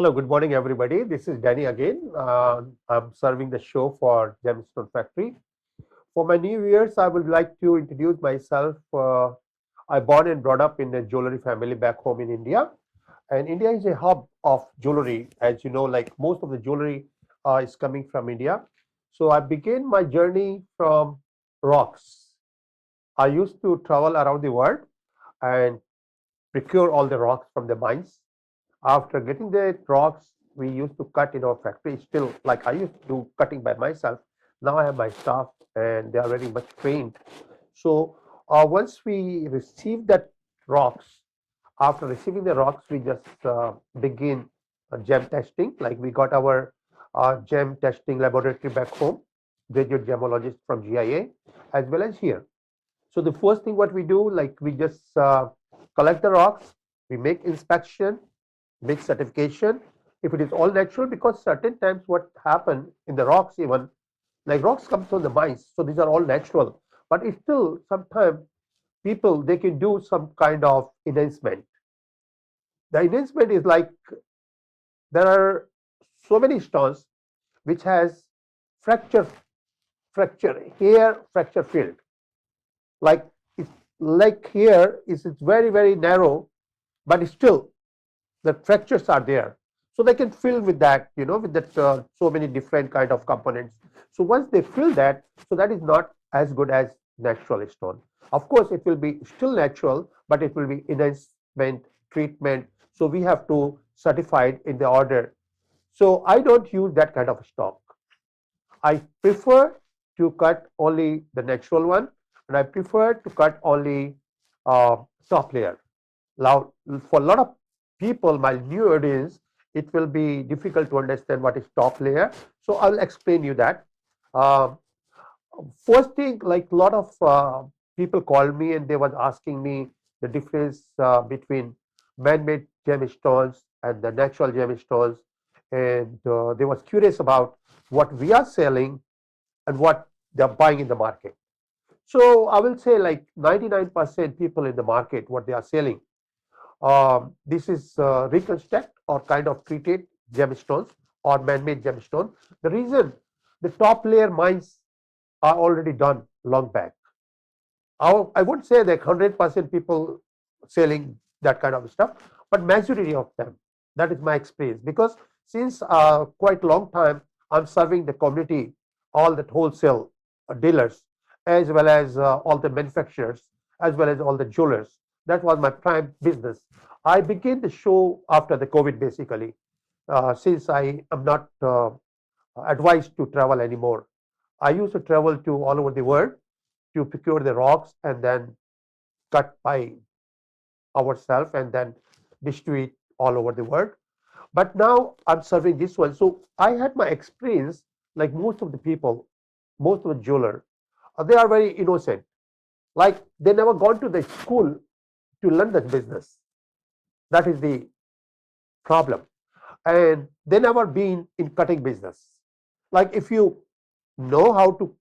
Hello, good morning, everybody. This is Danny again. I'm serving the show for Gemstone Factory. For my new years, I would like to introduce myself. I born and brought up in a jewelry family back home in India, and India is a hub of jewelry. As you know, like most of the jewelry is coming from India. So I began my journey from rocks. I used to travel around the world and procure all the rocks from the mines. After getting the rocks, we used to cut in our factory. Still, like I used to do cutting by myself. Now I have my staff, and they are very much trained. So once we receive that rocks, after receiving the rocks, we just begin gem testing. Like we got our gem testing laboratory back home, graduate gemologist from GIA, as well as here. So the first thing what we do, like we just collect the rocks, we make inspection, make certification. If it is all natural, because certain times what happen in the rocks, even like rocks comes from the mines, so these are all natural. But it's still sometimes people they can do some kind of enhancement. The enhancement is like there are so many stones which has fracture here, fracture field. Like it's like here is it's very narrow, but still the fractures are there, so they can fill with that, with that so many different kind of components. So once they fill that, so that is not as good as natural stone. Of course it will be still natural, but it will be enhancement treatment, so we have to certify it in the order. So I don't use that kind of stock. I prefer to cut only the natural one, and I prefer to cut only top layer. Now for a lot of people, my new audience, it will be difficult to understand what is top layer. So I'll explain you that. First thing, like a lot of people called me and they was asking me the difference between man-made gemstones and the natural gemstones, and they was curious about what we are selling and what they're buying in the market. So I will say like 99% people in the market, what they are selling, this is reconstruct or kind of treated gemstones or man-made gemstone. The reason the top layer mines are already done long back. I wouldn't say that 100% people selling that kind of stuff, but majority of them. That is my experience, because since quite long time I'm serving the community, all the wholesale dealers, as well as all the manufacturers, as well as all the jewelers. That was my prime business. I began the show after the COVID, basically, since I am not advised to travel anymore. I used to travel to all over the world to procure the rocks and then cut by ourselves and then distribute all over the world. But now I'm serving this one. So I had my experience, like most of the people, most of the jeweler, they are very innocent. Like they never gone to the school to learn that business. That is the problem. And they never been in cutting business. Like if you know how to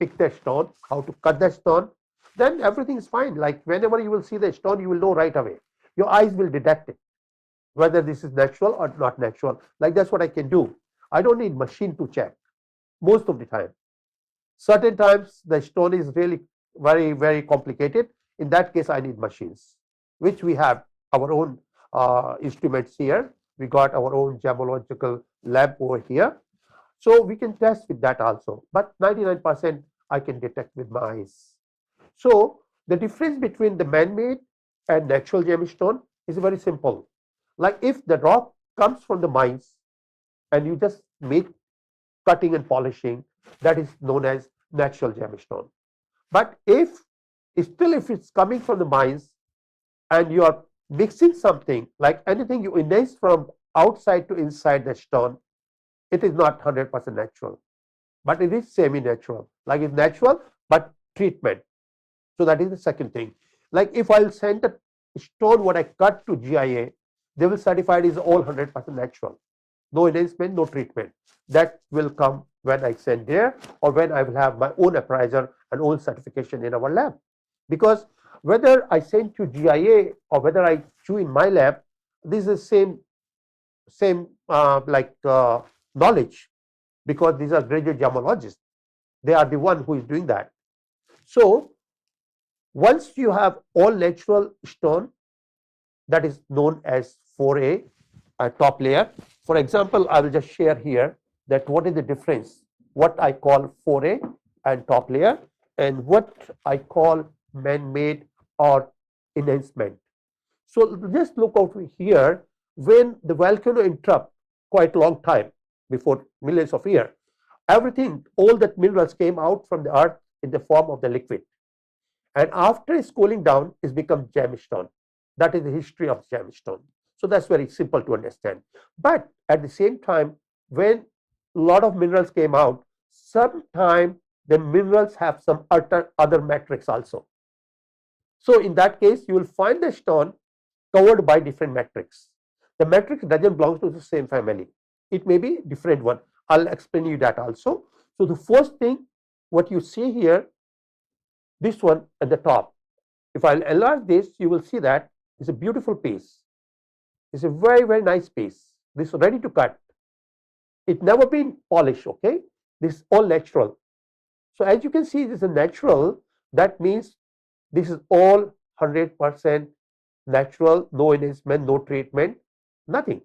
pick the stone, how to cut the stone, then everything is fine. Like whenever you will see the stone, you will know right away. Your eyes will detect it, whether this is natural or not natural. Like that's what I can do. I don't need machine to check most of the time. Certain times the stone is really very complicated. In that case, I need machines, which we have our own instruments here. We got our own gemological lab over here. So we can test with that also. But 99% I can detect with my eyes. So the difference between the man-made and natural gemstone is very simple. Like if the rock comes from the mines and you just make cutting and polishing, that is known as natural gemstone. But if it's coming from the mines and you are mixing something, like anything you enhance from outside to inside the stone, it is not 100% natural, but it is semi-natural. Like it's natural, but treatment. So that is the second thing. Like if I'll send the stone what I cut to GIA, they will certify it is all 100% natural. No enhancement, no treatment. That will come when I send there, or when I will have my own appraiser and own certification in our lab. Because whether I send to GIA or whether I do in my lab, this is same knowledge, because these are graduate gemologists. They are the one who is doing that. So once you have all natural stone, that is known as 4A, top layer. For example, I will just share here that what is the difference, what I call 4A and top layer, and what I call man-made or enhancement. So just look out here, when the volcano interrupt quite a long time, before millions of years, everything, all that minerals came out from the earth in the form of the liquid. And after it's cooling down, it's become gemstone. That is the history of gemstone. So that's very simple to understand. But at the same time, when a lot of minerals came out, sometimes the minerals have some other matrix also. So in that case, you will find the stone covered by different matrix. The matrix doesn't belong to the same family. It may be different one. I'll explain you that also. So the first thing, what you see here, this one at the top, if I'll enlarge this, you will see that it's a beautiful piece. It's a very, very nice piece. This is ready to cut. It never been polished, okay? This is all natural. So as you can see, this is a natural. That means this is all 100% natural, no enhancement, no treatment, nothing.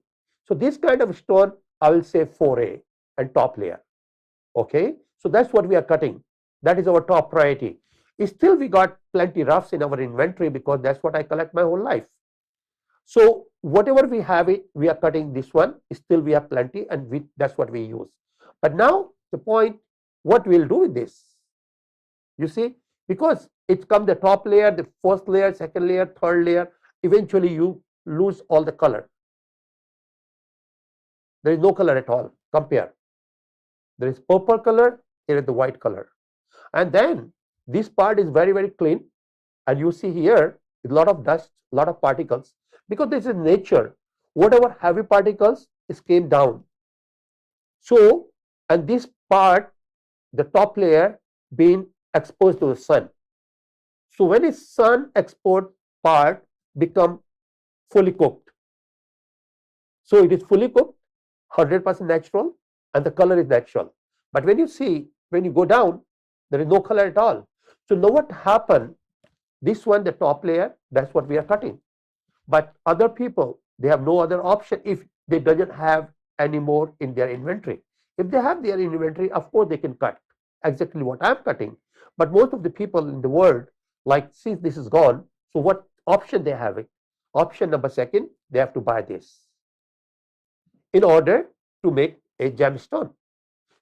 So this kind of stone, I will say 4A and top layer. Okay, so that's what we are cutting. That is our top priority. Still, we got plenty roughs in our inventory, because that's what I collect my whole life. So whatever we have it, we are cutting this one. Still, we have plenty, and that's what we use. But now the point, what we'll do with this? You see, because it comes the top layer, the first layer, second layer, third layer. Eventually, you lose all the color. There is no color at all. Compare. There is purple color, here is the white color. And then this part is very, very clean. And you see here, a lot of dust, a lot of particles. Because this is nature. Whatever heavy particles, it came down. So, and this part, the top layer, being exposed to the sun. So when a sun exposed part become fully cooked. So it is fully cooked, 100% natural, and the color is natural. But when you see, when you go down, there is no color at all. So now what happened? This one, the top layer, that's what we are cutting. But other people, they have no other option if they doesn't have any more in their inventory. If they have their inventory, of course they can cut exactly what I'm cutting. But most of the people in the world, like, since this is gone, so what option they have it? Option number second, they have to buy this in order to make a gemstone.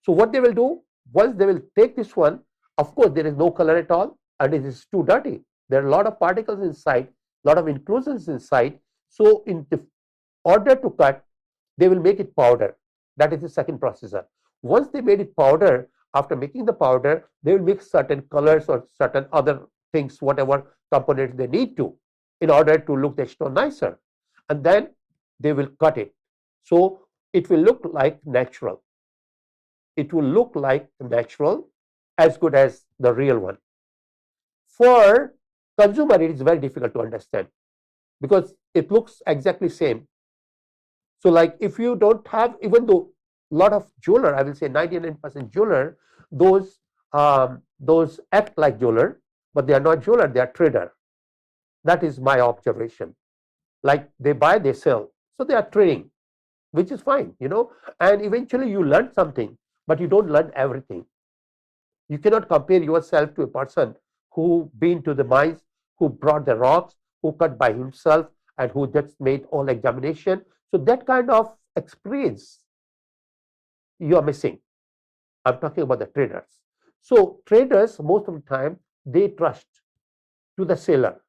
So what they will do, once they will take this one, of course there is no color at all, and it is too dirty. There are a lot of particles inside, a lot of inclusions inside. So in the order to cut, they will make it powder. That is the second procedure. Once they made it powder, after making the powder, they will mix certain colors or certain other things, whatever components they need to, in order to look the stone nicer. And then they will cut it. So it will look like natural. It will look like natural, as good as the real one. For consumer, it is very difficult to understand, because it looks exactly same. So like, if you don't have, even though a lot of jeweler, I will say 99% jeweler, those act like jeweler, but they are not jeweler, they are trader. That is my observation. Like, they buy, they sell. So they are trading, which is fine, and eventually you learn something, but you don't learn everything. You cannot compare yourself to a person who been to the mines, who brought the rocks, who cut by himself, and who just made all examination. So that kind of experience you are missing. I'm talking about the traders. So traders, most of the time, they trust to the seller.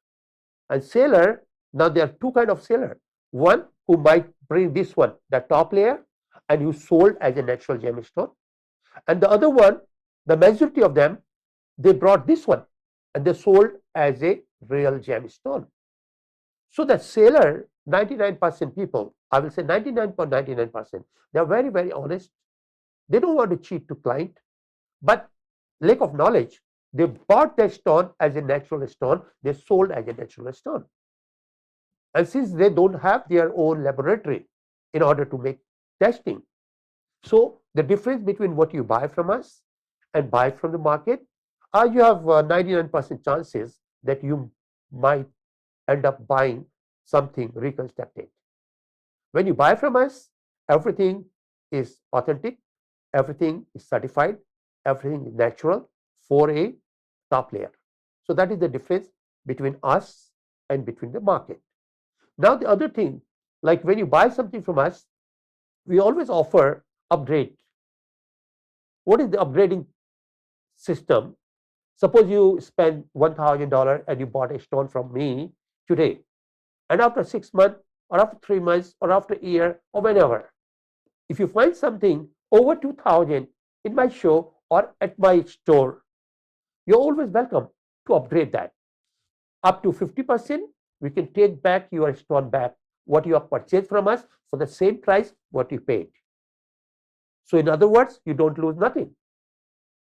And seller, now there are two kinds of seller. One who might bring this one, the top layer, and you sold as a natural gemstone. And the other one, the majority of them, they brought this one and they sold as a real gemstone. So the seller, 99% people, I will say 99.99%, they are very, very honest. They don't want to cheat to client, but lack of knowledge, they bought their stone as a natural stone, they sold as a natural stone. And since they don't have their own laboratory in order to make testing. So the difference between what you buy from us and buy from the market, you have 99% chances that you might end up buying something reconstructed. When you buy from us, everything is authentic, everything is certified, everything is natural for a top layer. So that is the difference between us and between the market. Now the other thing, like when you buy something from us, we always offer upgrade. What is the upgrading system? Suppose you spend $1,000 and you bought a stone from me today, and after 6 months or after 3 months or after a year or whenever, if you find something over 2,000 in my show or at my store, you're always welcome to upgrade that. Up to 50%, we can take back your stone back, what you have purchased from us for the same price what you paid. So in other words, you don't lose nothing.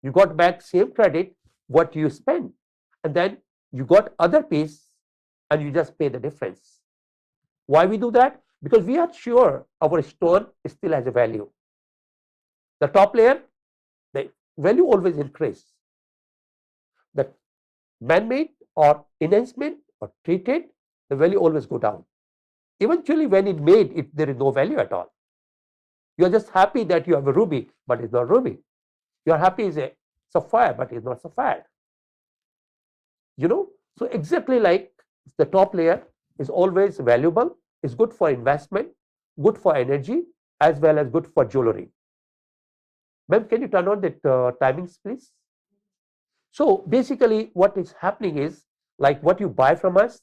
You got back same credit what you spent, and then you got other piece and you just pay the difference. Why we do that? Because we are sure our stone still has a value. The top layer, the value always increase. The man-made or enhancement or treated, the value always go down. Eventually, when it made, there is no value at all. You are just happy that you have a ruby, but it's not ruby. You are happy it's a sapphire, but it's not sapphire. So exactly like the top layer is always valuable, is good for investment, good for energy, as well as good for jewelry. Ma'am, can you turn on the timings, please? So basically, what is happening is, like what you buy from us,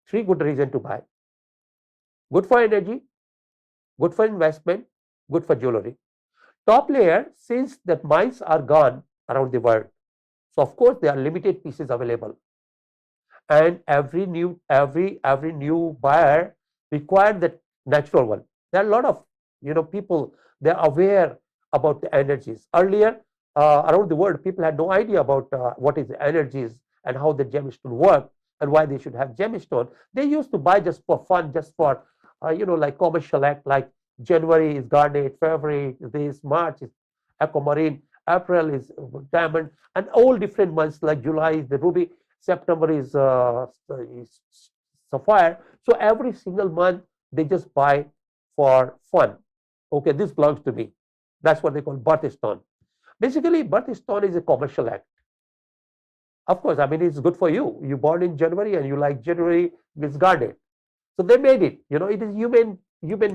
3 good reasons to buy. Good for energy, good for investment, good for jewelry. Top layer, since the mines are gone around the world, so of course there are limited pieces available, and every new buyer requires the natural one. There are a lot of people, they are aware about the energies. Earlier, around the world, people had no idea about what is the energies and how the gemstone work and why they should have gemstone. They used to buy just for fun, just for like commercial act, like January is garnet, February is this, March is aquamarine, April is diamond, and all different months like July is the ruby, September is sapphire. So every single month they just buy for fun. Okay, this belongs to me. That's what they call birthstone. Basically, birthstone is a commercial act. Of course, I mean, it's good for you. You born in January and you like January with garnet. So they made it. It is human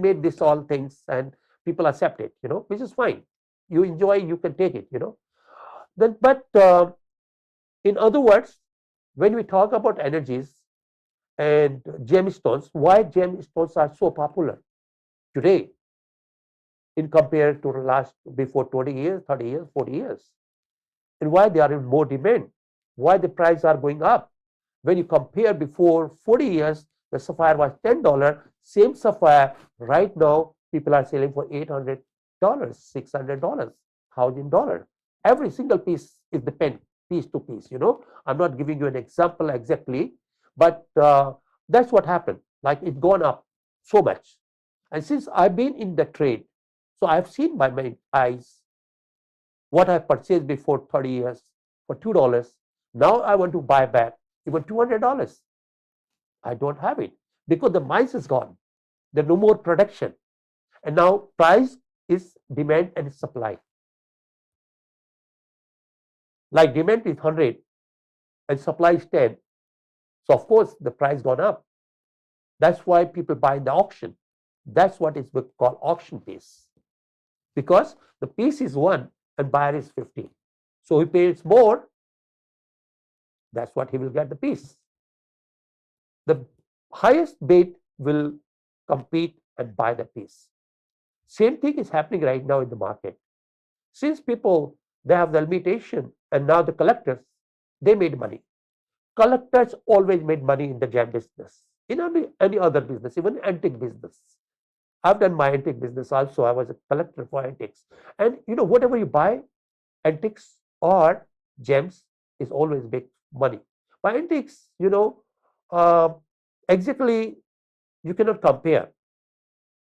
made this all things, and people accept it. Which is fine. You enjoy, you can take it. Then, but in other words, when we talk about energies and gemstones, why gemstones are so popular today in compared to last before 20 years, 30 years, 40 years, and why they are in more demand, why the prices are going up. When you compare before 40 years, the sapphire was $10. Same sapphire right now, people are selling for $800, $600, $1,000. Every single piece is depend piece to piece. I'm not giving you an example exactly, but that's what happened. Like it's gone up so much. And since I've been in the trade, so I've seen by my eyes what I purchased before 30 years for $2. Now I want to buy back even $200. I don't have it because the mines is gone. There's no more production. And now price is demand and supply. Like demand is 100 and supply is 10. So of course the price gone up. That's why people buy in the auction. That's what is called auction piece. Because the piece is 1 and buyer is 50. So he pays more, that's what he will get the piece. The highest bid will compete and buy the piece. Same thing is happening right now in the market. Since people, they have the limitation, and now the collectors, they made money. Collectors always made money in the gem business, in any other business, even antique business. I've done my antique business also. I was a collector for antiques. And whatever you buy, antiques or gems, is always big money. By antiques, exactly, you cannot compare.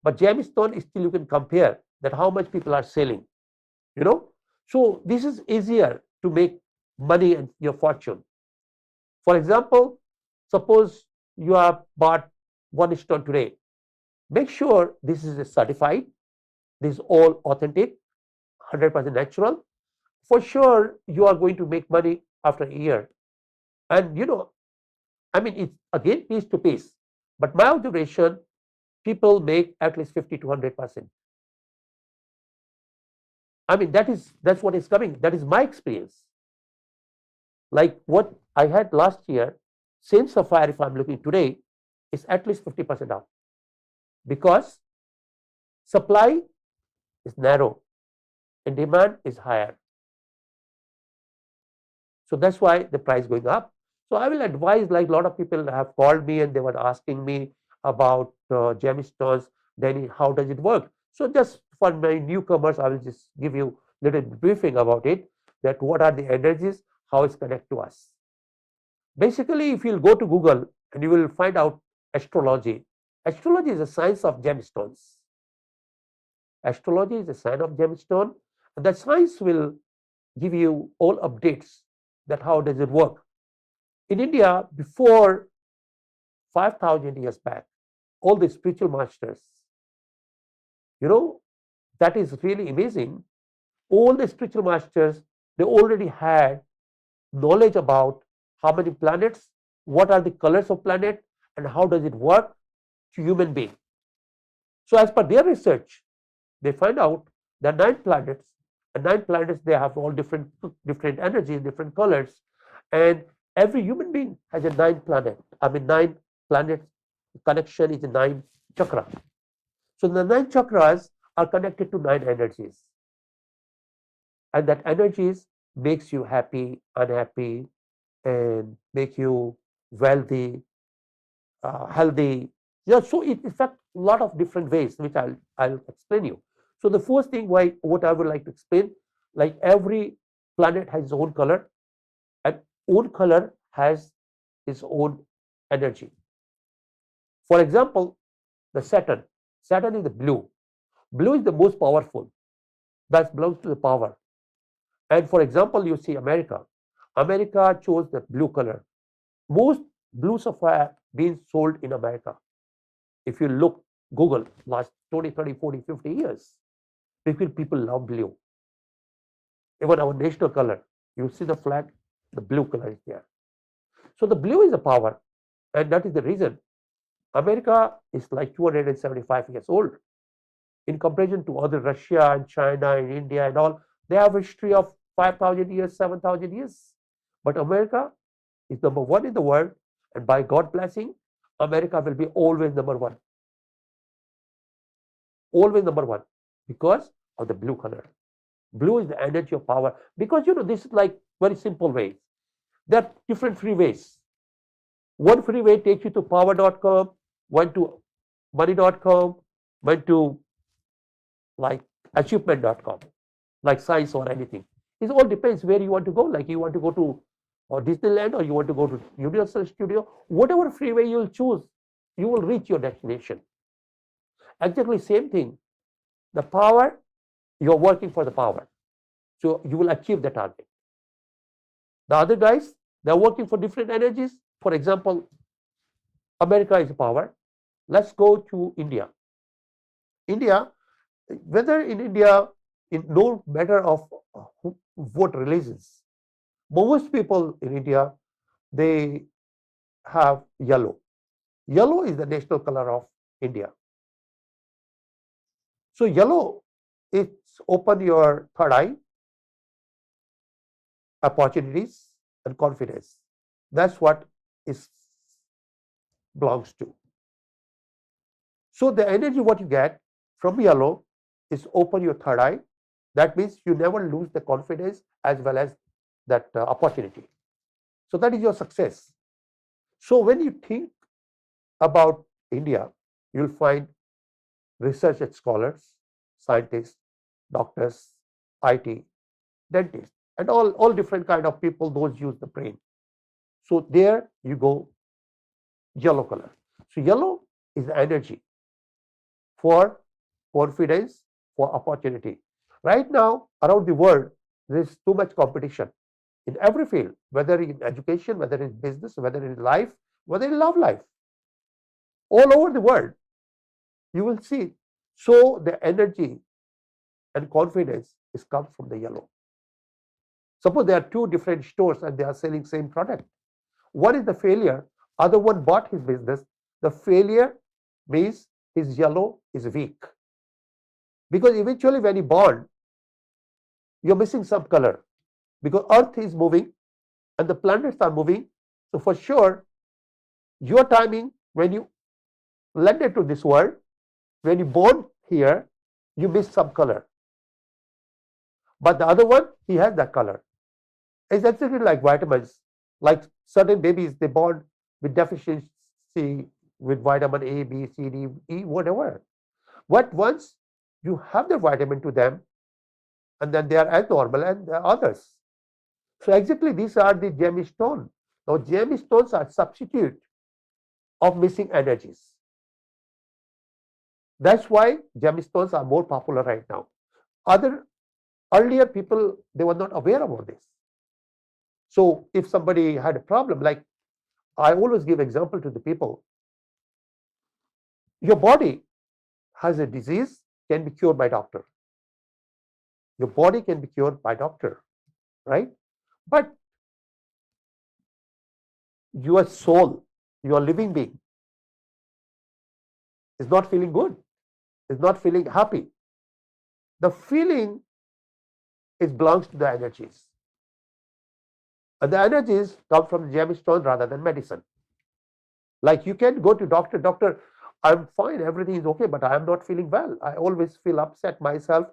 But gemstone still you can compare that how much people are selling, you know. So this is easier to make money and your fortune. For example, suppose you have bought one stone today. Make sure this is certified, this is all authentic, 100% natural. For sure, you are going to make money after a year. And you know, I mean, it's again piece to piece. But my observation, people make at least 50 to 100%. I mean, that's what is coming. That is my experience. Like what I had last year, same sapphire, if I'm looking today, is at least 50% up because supply is narrow and demand is higher. So that's why the price going up. So I will advise, like a lot of people have called me and they were asking me about gemstones, then how does it work? So just for my newcomers, I will just give you a little briefing about it, that what are the energies, how it's connected to us. Basically, if you'll go to Google and you will find out astrology. Astrology is a science of gemstones. Astrology is a sign of gemstone, and that science will give you all updates that how does it work. In India, before 5,000 years back, all the spiritual masters, you know, that is really amazing. All the spiritual masters, they already had knowledge about how many planets, what are the colors of planet, and how does it work to human being. So as per their research, they find out there are 9 planets, and 9 planets, they have all different energies, different colors, and every human being has a 9 planet. I mean, 9 planets connection is a 9 chakra. So the 9 chakras are connected to 9 energies, and that energies makes you happy, unhappy, and make you wealthy, healthy. Yeah, so it affects a lot of different ways, which I'll explain you. So the first thing, what I would like to explain, like every planet has its own color, and own color has its own energy. For example, the Saturn. Saturn is the blue. Blue is the most powerful. That belongs to the power. And for example, you see America. America chose the blue color. Most blue sapphire being sold in America. If you look Google last 20, 30, 40, 50 years, people love blue. Even our national color, you see the flag, the blue color is there. So the blue is the power, and that is the reason America is like 275 years old in comparison to other Russia and China and India and all. They have a history of 5,000 years, 7,000 years. But America is number one in the world, and by God's blessing, America will be always number one. Always number one because of the blue color. Blue is the energy of power. Because you know, this is like very simple ways. There are different freeways. One freeway takes you to power.com, one to money.com, one to like achievement.com, like science or anything. It all depends where you want to go. Like you want to go to Disneyland, or you want to go to Universal Studio, whatever freeway you'll choose, you will reach your destination. Exactly same thing. The power, you're working for the power. So you will achieve the target. The other guys, they're working for different energies. For example, America is power. Let's go to India. India, whether in India, in no matter of what religions, most people in India, they have yellow. Yellow is the national color of India. So yellow, it's open your third eye, opportunities and confidence. That's what it belongs to. So the energy what you get from yellow is open your third eye. That means you never lose the confidence as well as that opportunity. So that is your success. So when you think about India, you'll find research scholars, scientists, doctors, IT, dentists, and all different kind of people, those use the brain. So there you go, yellow color. So yellow is the energy. for confidence, for opportunity. Right now, around the world, there is too much competition in every field, whether in education, whether in business, whether in life, whether in love life. All over the world, you will see. So the energy and confidence is comes from the yellow. Suppose there are two different stores and they are selling same product. One is the failure, other one bought his business. The failure means his yellow is weak. Because eventually when you bond, you're missing some color. Because Earth is moving and the planets are moving. So for sure, your timing, when you landed to this world, when you born here, you miss some color. But the other one, he has that color. It's exactly like vitamins. Like certain babies, they born with deficiency with vitamin A, B, C, D, E, whatever. But once you have the vitamin to them, and then they are as normal as the others. So exactly these are the gemstones. Now gemstones are substitute of missing energies. That's why gemstones are more popular right now. Earlier people, they were not aware about this. So if somebody had a problem, like I always give example to the people, your body has a disease, can be cured by doctor. Your body can be cured by doctor, right? But your soul, your living being, is not feeling good, is not feeling happy. The feeling belongs to the energies. And the energies come from the gemstone rather than medicine. Like you can go to doctor, I'm fine, everything is okay, but I am not feeling well. I always feel upset myself.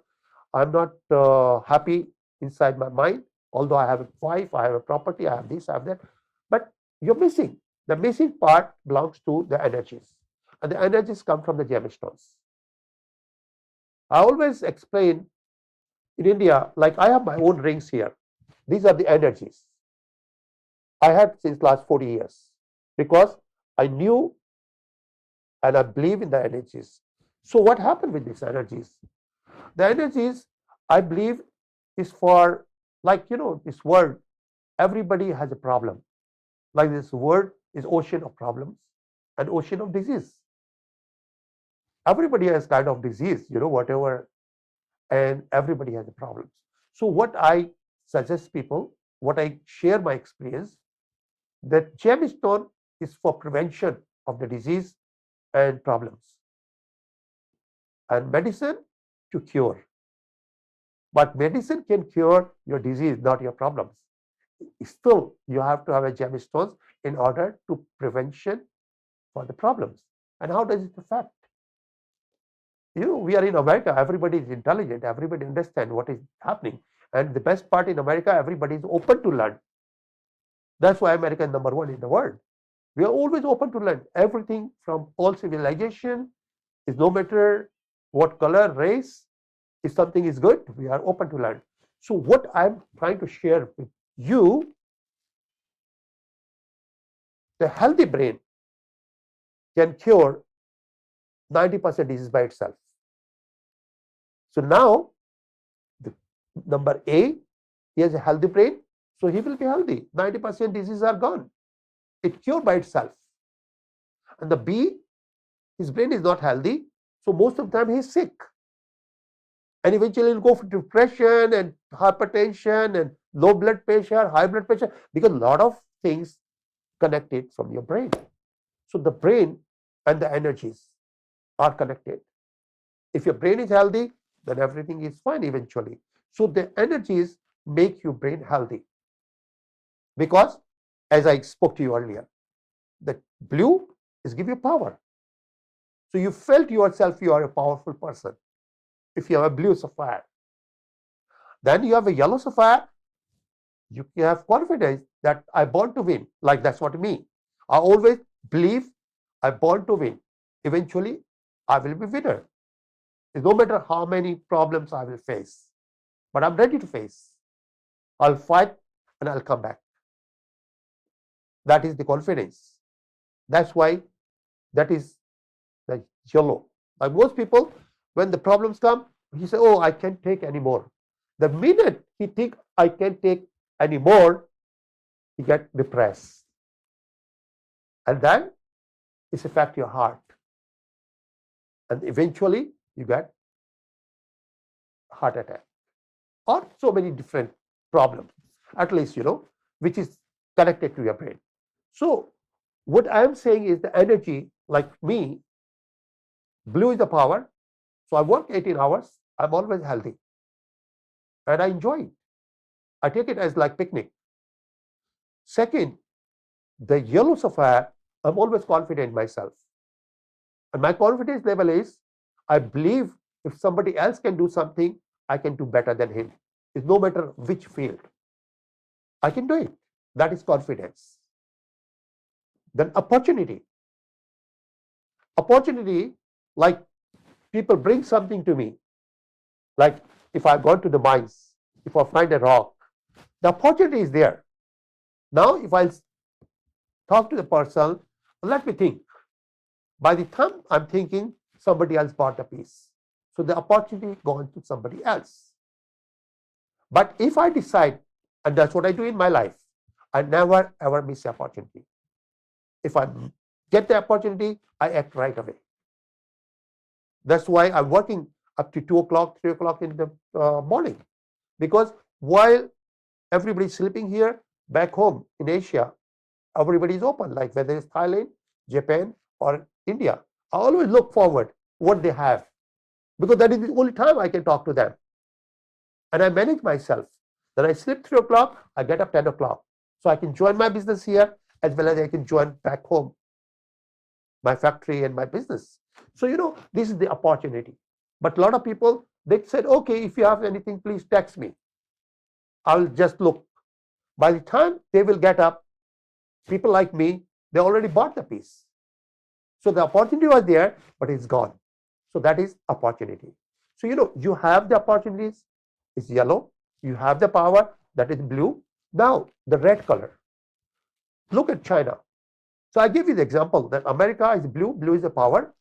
I'm not happy inside my mind, although I have a wife, I have a property, I have this, I have that. But you're missing. The missing part belongs to the energies. And the energies come from the gemstones. I always explain in India, like I have my own rings here. These are the energies I had since last 40 years because I knew and I believe in the energies. So what happened with these energies? The energies, I believe, is for, like, this world, everybody has a problem. Like this world is ocean of problems and ocean of disease. Everybody has kind of disease, whatever, and everybody has a problems. So what I suggest people, what I share my experience, that gemstone is for prevention of the disease and problems, and medicine to cure. But medicine can cure your disease, not your problems. Still, you have to have a gemstones in order to prevention for the problems. And how does it affect? We are in America, everybody is intelligent, everybody understands what is happening. And the best part in America, everybody is open to learn. That's why America is number one in the world. We are always open to learn. Everything from all civilization is no matter what color, race, if something is good, we are open to learn. So what I'm trying to share with you, the healthy brain can cure 90% disease by itself. So now, the number A, he has a healthy brain, so he will be healthy. 90% diseases are gone. It cured by itself. And the B, his brain is not healthy, so most of the time he is sick. And eventually he'll go for depression and hypertension and low blood pressure, high blood pressure, because a lot of things connected from your brain. So the brain and the energies are connected. If your brain is healthy, then everything is fine eventually. So the energies make your brain healthy. Because, as I spoke to you earlier, the blue is give you power. So you felt yourself you are a powerful person if you have a blue sapphire. Then you have a yellow sapphire, you have confidence that I born to win. Like that's what I mean. I always believe I born to win. Eventually, I will be winner. No matter how many problems I will face, but I'm ready to face. I'll fight and I'll come back. That is the confidence. That's why that is the yellow. Like most people, when the problems come, he say, "Oh, I can't take anymore." The minute he think I can't take anymore, he get depressed, and then it affect your heart, and eventually you get heart attack or so many different problems. At least which is connected to your brain. So what I am saying is the energy, like me, blue is the power. So I work 18 hours. I'm always healthy, and I enjoy it. I take it as like picnic. Second, the yellow sapphire, I'm always confident in myself. And my confidence level is, I believe if somebody else can do something, I can do better than him. It's no matter which field. I can do it. That is confidence. Then opportunity. Opportunity, like people bring something to me. Like if I've gone to the mines, if I find a rock, the opportunity is there. Now, if I talk to the person, let me think. By the time I'm thinking, somebody else bought the piece. So the opportunity gone to somebody else. But if I decide, and that's what I do in my life, I never ever miss the opportunity. If I get the opportunity, I act right away. That's why I'm working up to 2 o'clock, 3 o'clock in the morning. Because while everybody's sleeping here, back home in Asia, everybody is open, like whether it's Thailand, Japan, or India. I always look forward what they have, because that is the only time I can talk to them. And I manage myself. Then I sleep 3 o'clock, I get up 10 o'clock. So I can join my business here, as well as I can join back home, my factory and my business. So, this is the opportunity. But a lot of people, they said, okay, if you have anything, please text me. I'll just look. By the time they will get up, people like me, they already bought the piece. So the opportunity was there, but it's gone. So that is opportunity. So, you have the opportunities, it's yellow. You have the power, that is blue. Now, the red color. Look at China. So I give you the example that America is blue, blue is the power.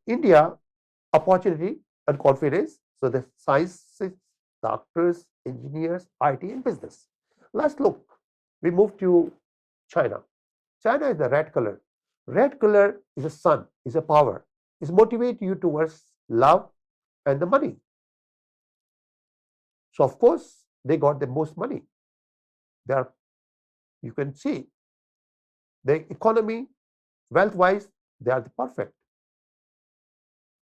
India, opportunity and confidence. So the sciences, doctors, engineers, IT, and business. Let's look. We move to China. China is the red color. Red color is a sun, is a power. It motivates you towards love and the money. So of course, they got the most money. You can see the economy, wealth-wise, they are the perfect.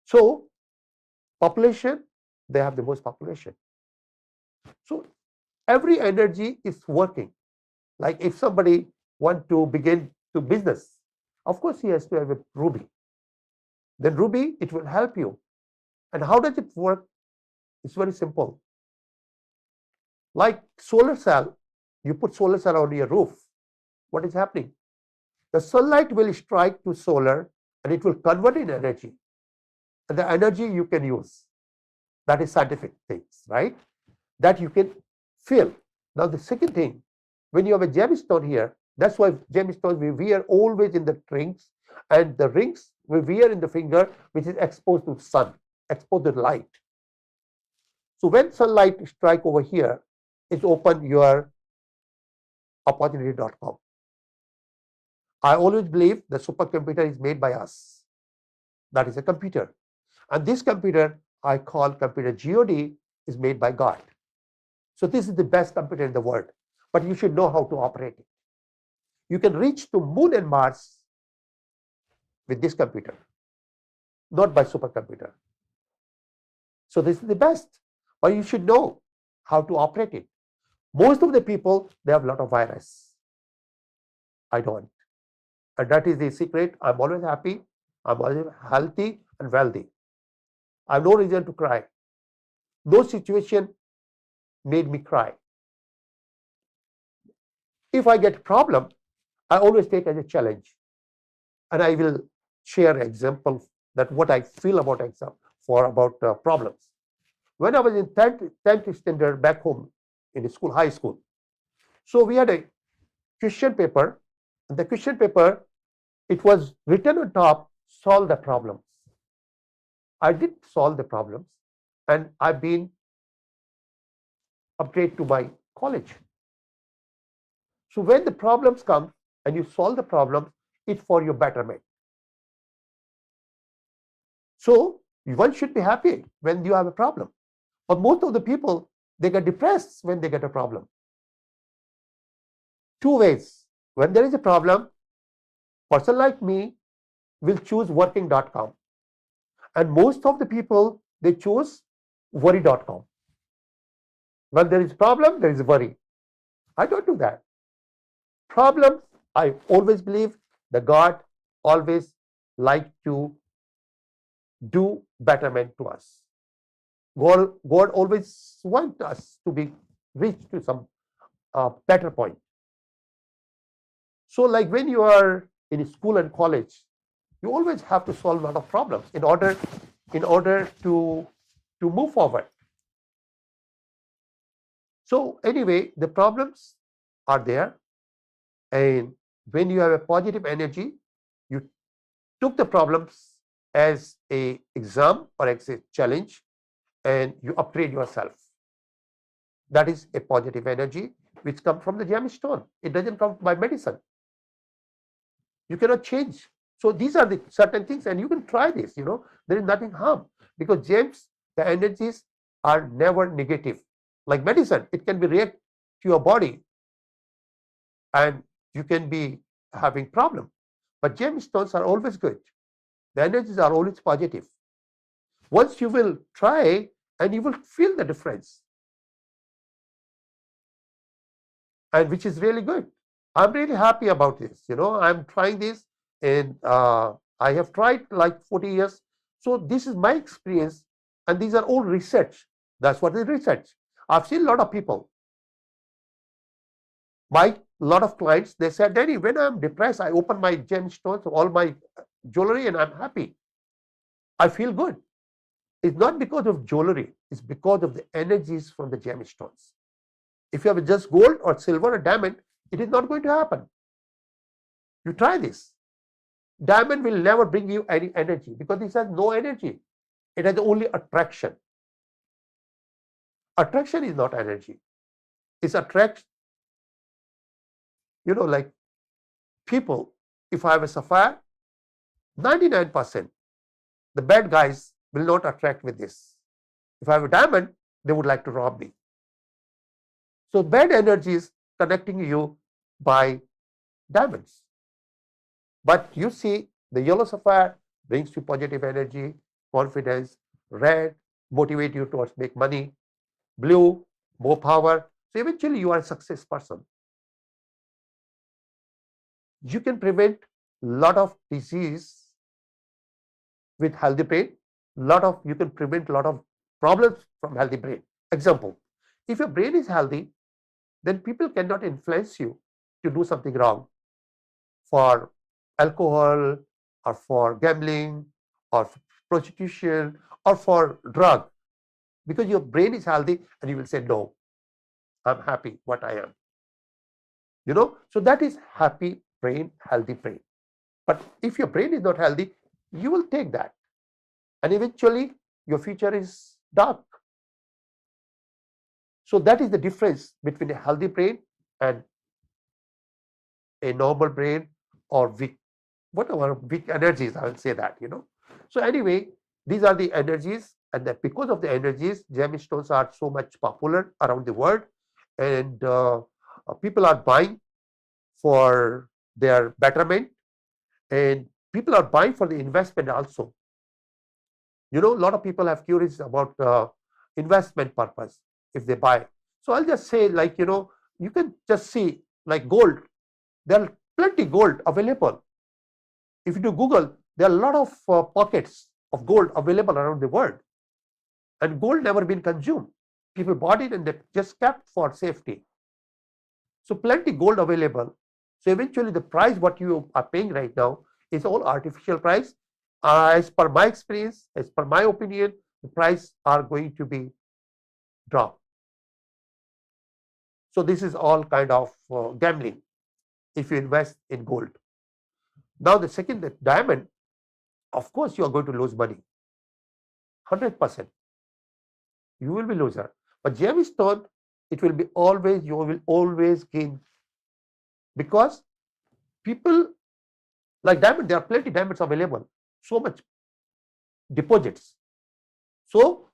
So population, they have the most population. So every energy is working. Like if somebody want to begin to business, of course he has to have a ruby. Then ruby, it will help you. And how does it work? It's very simple. Like solar cell, you put solar cell on your roof. What is happening? The sunlight will strike to solar and it will convert in energy. And the energy you can use. That is scientific things, right? That you can feel. Now the second thing, when you have a gemstone here, that's why gemstones we wear always in the rings, and the rings we wear in the finger, which is exposed to sun, exposed to light. So when sunlight strike over here, it's open your opportunity.com. I always believe the supercomputer is made by us. That is a computer. And this computer I call computer God is made by God. So this is the best computer in the world. But you should know how to operate it. You can reach to Moon and Mars with this computer, not by supercomputer. So this is the best. But you should know how to operate it. Most of the people, they have a lot of virus. I don't. And that is the secret. I'm always happy. I'm always healthy and wealthy. I have no reason to cry. No situation made me cry. If I get a problem, I always take it as a challenge. And I will share an example that what I feel about problems. When I was in 10th standard back home in the school, high school, so we had a question paper, and the question paper, it was written on top, solve the problems. I did solve the problems, and I've been upgraded to my college. So when the problems come and you solve the problems, it's for your betterment. So one should be happy when you have a problem. But most of the people, they get depressed when they get a problem. Two ways. When there is a problem, person like me will choose working.com. And most of the people, they choose worry.com. When there is a problem, there is a worry. I don't do that. Problems, I always believe that God always like to do betterment to us. God always wants us to be reach to some better point. So like when you are in school and college, you always have to solve a lot of problems in order to move forward. So anyway, the problems are there, and when you have a positive energy, you took the problems as a exam or as a challenge, and you upgrade yourself. That is a positive energy which comes from the gemstone. It doesn't come by medicine. You cannot change. So these are the certain things, and you can try this. There is nothing harm, because gems, the energies are never negative. Like medicine, it can be react to your body, and you can be having problem. But gemstones are always good. The energies are always positive. Once you will try, and you will feel the difference, and which is really good. I'm really happy about this. I'm trying this, and I have tried like 40 years. So this is my experience, and these are all research. That's what is research. I've seen a lot of people. A lot of clients, they said, Danny, when I'm depressed, I open my gemstones, all my jewelry, and I'm happy. I feel good. It's not because of jewelry. It's because of the energies from the gemstones. If you have just gold or silver or diamond, it is not going to happen. You try this. Diamond will never bring you any energy, because this has no energy. It has only attraction. Attraction is not energy. It's attraction. Like people, if I have a sapphire, 99%, the bad guys will not attract with this. If I have a diamond, they would like to rob me. So bad energy is connecting you by diamonds. But you see, the yellow sapphire brings you positive energy, confidence. Red motivate you towards make money. Blue, more power. So eventually you are a success person. You can prevent a lot of disease with healthy brain. You can prevent a lot of problems from healthy brain. Example, if your brain is healthy, then people cannot influence you to do something wrong for alcohol or for gambling or for prostitution or for drug, because your brain is healthy, and you will say, no, I'm happy what I am. So that is happy brain, healthy brain. But if your brain is not healthy, you will take that, and eventually your future is dark. So that is the difference between a healthy brain and a normal brain, or weak, whatever weak energies, I will say that. So anyway, these are the energies, and that because of the energies, gemstones are so much popular around the world, and people are buying for their betterment, and people are buying for the investment also. A lot of people have curious about investment purpose if they buy. So I'll just say, like, you can just see, like gold, there are plenty gold available. If you do Google, there are a lot of pockets of gold available around the world, and gold never been consumed. People bought it and they just kept for safety. So plenty gold available. So eventually the price what you are paying right now is all artificial price. As per my experience, as per my opinion, the price are going to be dropped. So this is all kind of gambling if you invest in gold. Now the second, the diamond, of course you are going to lose money. 100%. You will be loser. But gemstone, it will be always, you will always gain, because people like diamond, there are plenty diamonds available, so much deposits. So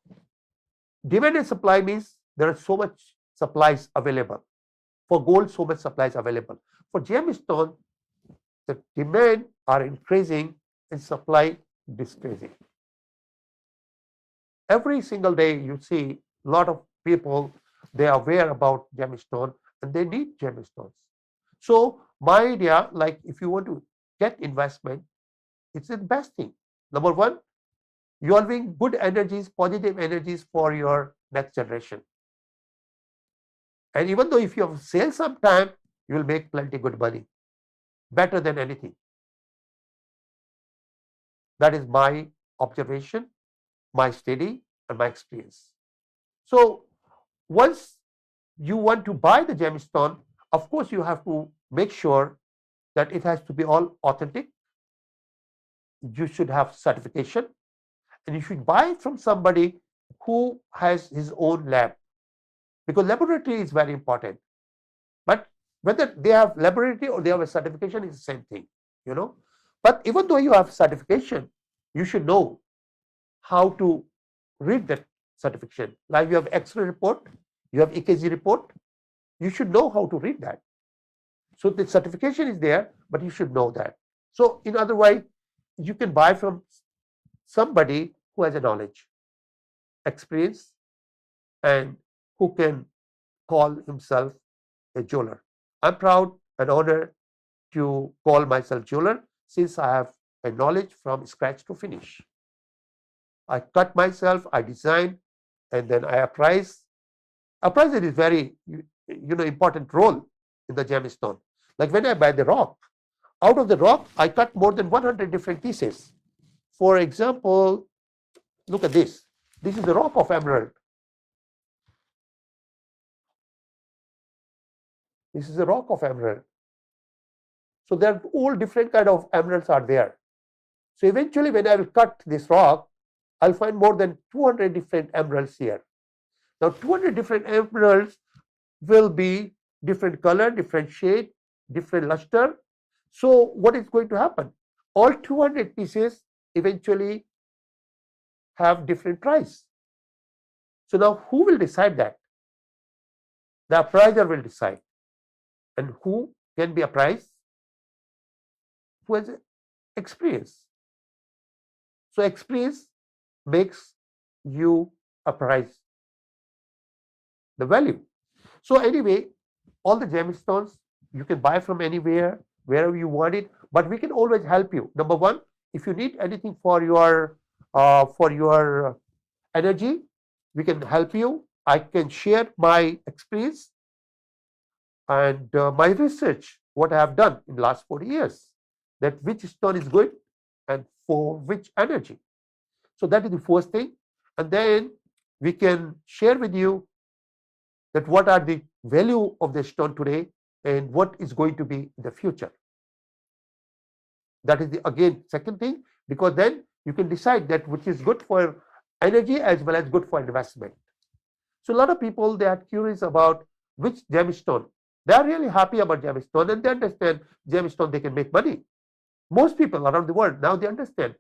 demand and supply means there are so much supplies available. For gold, so much supplies available. For gemstone, the demand are increasing and supply decreasing. Every single day you see a lot of people, they are aware about gemstone and they need gemstones. So my idea, like if you want to get investment, it's the best thing. Number one, you are having good energies, positive energies for your next generation. And even though if you have sale sometime, you will make plenty good money, better than anything. That is my observation, my study, and my experience. So once you want to buy the gemstone, of course you have to make sure that it has to be all authentic. You should have certification, and you should buy it from somebody who has his own lab, because laboratory is very important. But whether they have laboratory or they have a certification is the same thing, you know. But even though you have certification, you should know how to read that certification. Like you have X-ray report, you have EKG report, you should know how to read that. So the certification is there, but you should know that. So in other words, you can buy from somebody who has a knowledge, experience, and who can call himself a jeweler. I'm proud and honored to call myself jeweler, since I have a knowledge from scratch to finish. I cut myself, I design, and then I appraise. Appraisal is very important role in the gemstone. Like when I buy the rock, out of the rock I cut more than 100 different pieces. For example, look at this. This is the rock of emerald. This is the rock of emerald. So there are all different kind of emeralds are there. So eventually when I will cut this rock, I'll find more than 200 different emeralds here. Now 200 different emeralds will be different color, different shade, different luster. So what is going to happen? All 200 pieces eventually have different price. So now who will decide that? The appraiser will decide. And who can be appraised? Who has experience. So experience makes you appraise the value. So anyway, all the gemstones you can buy from anywhere, wherever you want it, but we can always help you. Number one, if you need anything for your energy, we can help you. I can share my experience and my research, what I have done in the last 40 years, that which stone is good and for which energy. So that is the first thing. And then we can share with you that what are the value of the stone today and what is going to be in the future. That is the again second thing, because then you can decide that which is good for energy as well as good for investment. So a lot of people, they are curious about which gemstone. They are really happy about gemstone and they understand gemstone they can make money. Most people around the world now they understand,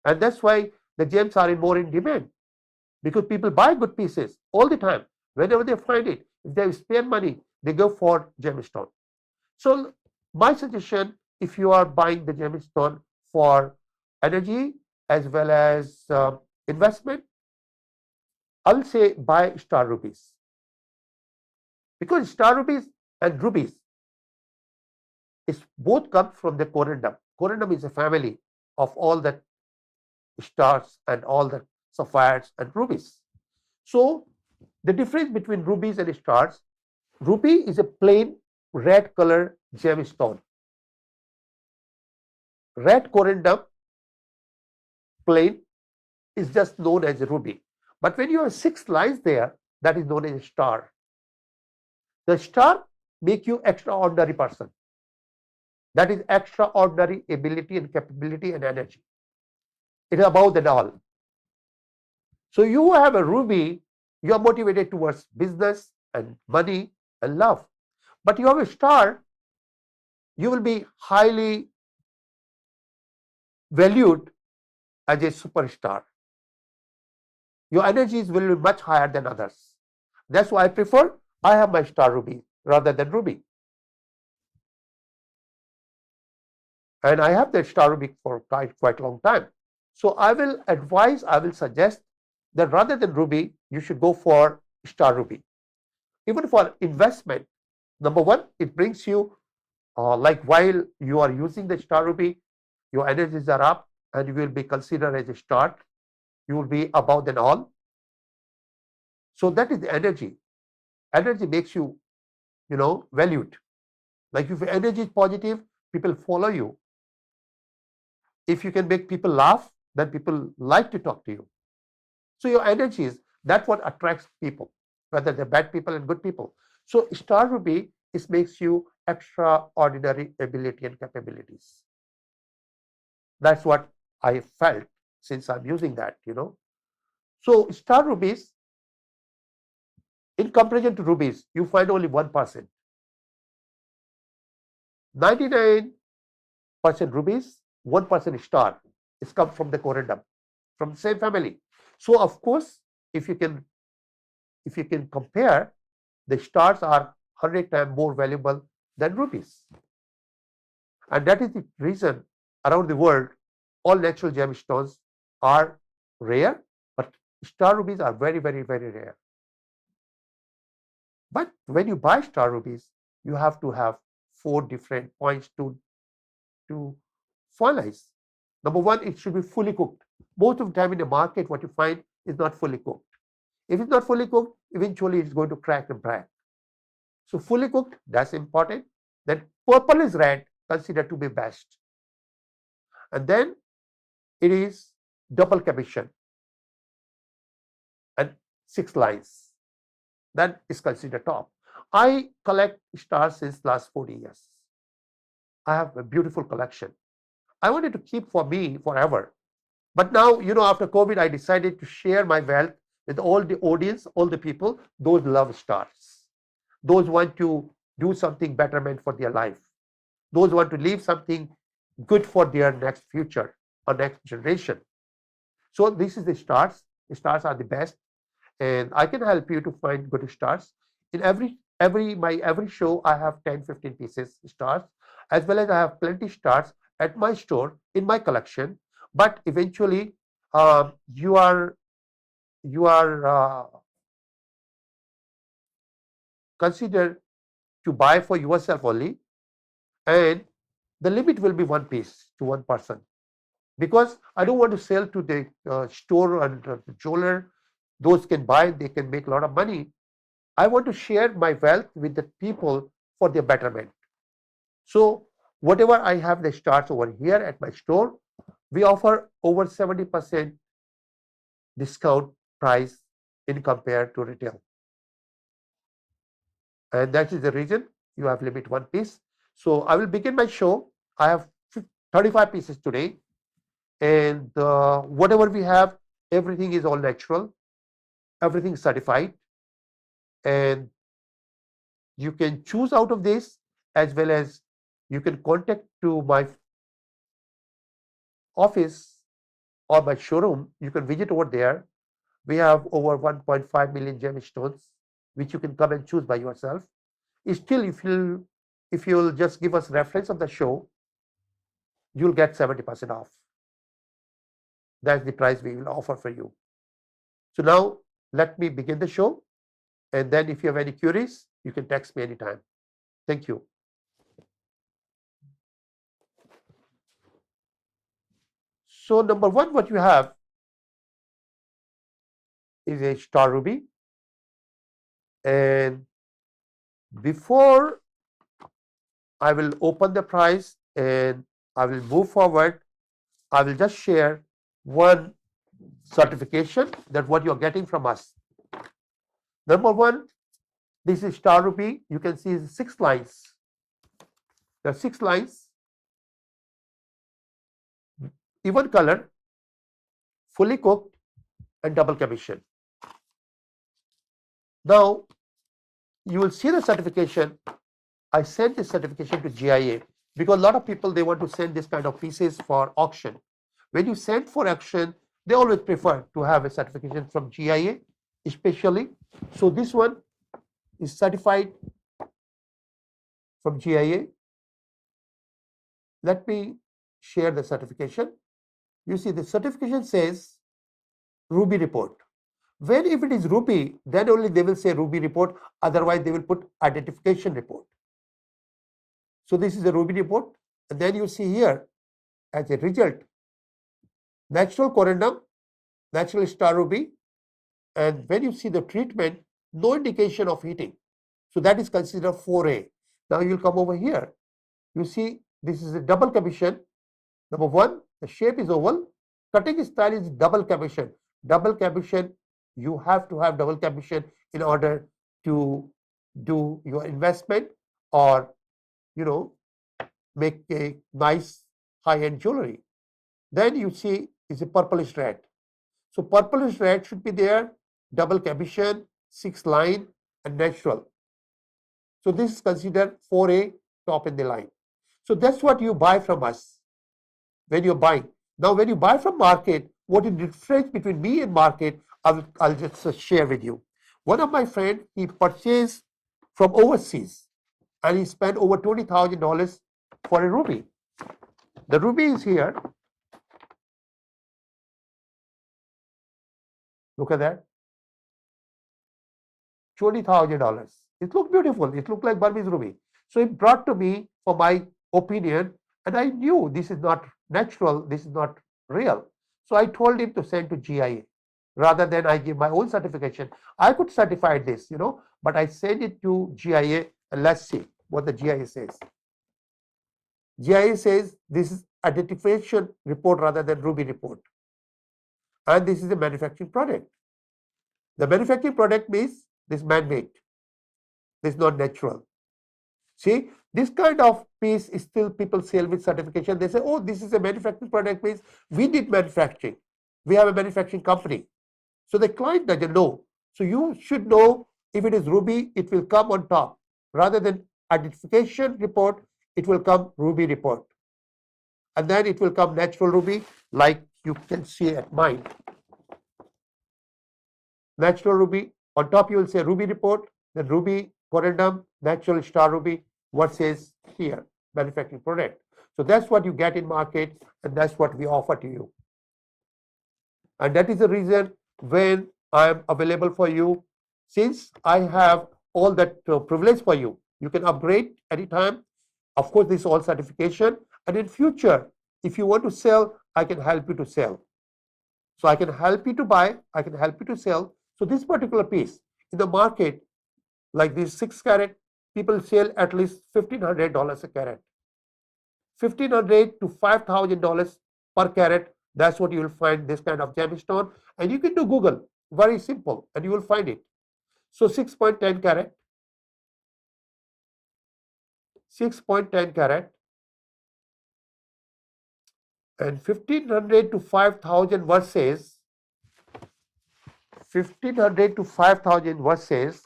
and that's why the gems are more in demand, because people buy good pieces all the time. Whenever they find it, if they spend money, they go for gemstone. So my suggestion, if you are buying the gemstone for energy as well as investment, I will say buy star rubies, because star rubies and rubies is both come from the corundum. Corundum is a family of all the stars and all the sapphires and rubies. So the difference between rubies and stars, ruby is a plain red color gemstone. Red corundum plain is just known as a ruby. But when you have 6 lines there, that is known as a star. The star make you extraordinary person. That is extraordinary ability and capability and energy. It is above than all. So you have a ruby, you are motivated towards business and money and love. But you have a star, you will be highly valued as a superstar. Your energies will be much higher than others. That's why I have my star ruby rather than ruby. And I have that star ruby for quite a long time. So I will suggest that rather than ruby, you should go for star ruby. Even for investment, number one, it brings you, like while you are using the star ruby, your energies are up and you will be considered as a star. You will be above than all. So that is the energy. Energy makes you, valued. Like if your energy is positive, people follow you. If you can make people laugh, then people like to talk to you. So your energies, that's what attracts people, whether they're bad people and good people. So star ruby makes you extraordinary ability and capabilities. That's what I felt since I'm using that, So star rubies, in comparison to rubies, you find only 1%. 99% rubies, 1% star. It's come from the corundum, from the same family. So of course, if you can compare, the stars are 100 times more valuable than rubies. And that is the reason around the world, all natural gemstones are rare, but star rubies are very, very, very rare. But when you buy star rubies, you have to have 4 different points to finalize. Number one, it should be fully cooked. Most of the time in the market, what you find is not fully cooked. If it's not fully cooked, eventually it's going to crack and break. So fully cooked, that's important. Then purple is red, considered to be best. And then it is double commission and 6 lines. That is considered top. I collect stars since last 40 years. I have a beautiful collection. I wanted to keep for me forever. But now, after COVID, I decided to share my wealth with all the audience, all the people, those love stars. Those want to do something betterment for their life. Those want to leave something good for their next future or next generation. So this is the stars. The stars are the best. And I can help you to find good stars. In every show, I have 10-15 pieces stars, as well as I have plenty stars at my store in my collection. But eventually, you are considered to buy for yourself only, and the limit will be 1 piece to 1 person, because I don't want to sell to the store and the jeweler. Those can buy, they can make a lot of money. I want to share my wealth with the people for their betterment. So whatever I have the stars over here at my store, we offer over 70% discount price in compared to retail. And that is the reason you have limit 1 piece. So I will begin my show. I have 35 pieces today. And whatever we have, everything is all natural. Everything is certified. And you can choose out of this, as well as you can contact to my office or my showroom. You can visit over there. We have over 1.5 million gemstones, which you can come and choose by yourself. Still, if you'll just give us reference of the show, you'll get 70% off. That's the price we will offer for you. So now let me begin the show. And then if you have any queries, you can text me anytime. Thank you. So number one, what you have is a star ruby. And before I will open the price and I will move forward, I will just share one certification that what you're getting from us. Number one, this is star ruby. You can see 6 lines. There are 6 lines, even color, fully cooked, and double commission. Now you will see the certification. I sent this certification to GIA because a lot of people, they want to send this kind of pieces for auction. When you send for auction, they always prefer to have a certification from GIA, especially. So this one is certified from GIA. Let me share the certification. You see, the certification says Ruby report. When if it is Ruby, then only they will say Ruby report, otherwise they will put identification report. So this is a Ruby report, and then you see here as a result, natural corundum, natural star ruby, and when you see the treatment, no indication of heating. So that is considered 4A. Now you will come over here. You see this is a double commission. Number one, the shape is oval. Cutting style is double commission. Double commission, you have to have double commission in order to do your investment or, you know, make a nice high-end jewelry. Then you see is a purplish red. So purplish red should be there, double commission, 6 line and natural. So this is considered 4A, top in the line. So that's what you buy from us when you're buying. Now when you buy from market, what is the difference between me and market, I'll just share with you. One of my friend, he purchased from overseas and he spent over $20,000 for a ruby. The ruby is here. Look at that. $20,000. It looked beautiful. It looked like Burmese ruby. So he brought to me for my opinion, and I knew this is not natural, this is not real. So I told him to send to GIA rather than I give my own certification. I could certify this, you know, but I send it to GIA and let's see what the GIA says. GIA says this is identification report rather than ruby report. And this is a manufacturing product. The manufacturing product means this man-made. This is not natural. See, this kind of piece is still people sell with certification. They say, oh, this is a manufacturing product, means we did manufacturing. We have a manufacturing company. So the client doesn't know. So you should know if it is ruby, it will come on top. Rather than identification report, it will come ruby report. And then it will come natural ruby, like you can see at mine. Natural ruby, on top you will say ruby report, then ruby, corundum, natural star ruby, what says here, manufacturing product. So that's what you get in market, and that's what we offer to you. And that is the reason when I am available for you, since I have all that privilege for you, you can upgrade anytime. Of course, this is all certification, and in future, if you want to sell, I can help you to sell. So I can help you to buy, I can help you to sell. So this particular piece in the market, like this 6 carat, people sell at least $1,500 a carat. $1,500 to $5,000 per carat. That's what you will find this kind of gemstone. And you can do Google, very simple, and you will find it. So 6.10 carat, 6.10 carat, and 1,500 to 5,000 versus 1,500 to 5,000 versus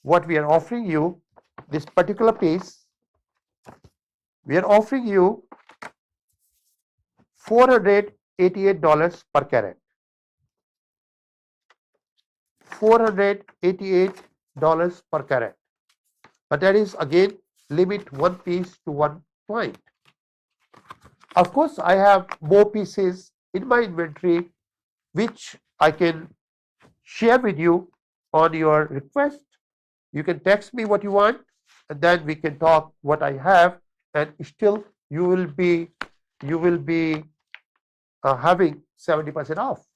what we are offering you, this particular piece, we are offering you $488 per carat. $488 per carat. But that is again limit one piece to one client. Of course, I have more pieces in my inventory which I can share with you on your request. You can text me what you want, and then we can talk what I have, and still you will be having 70% off.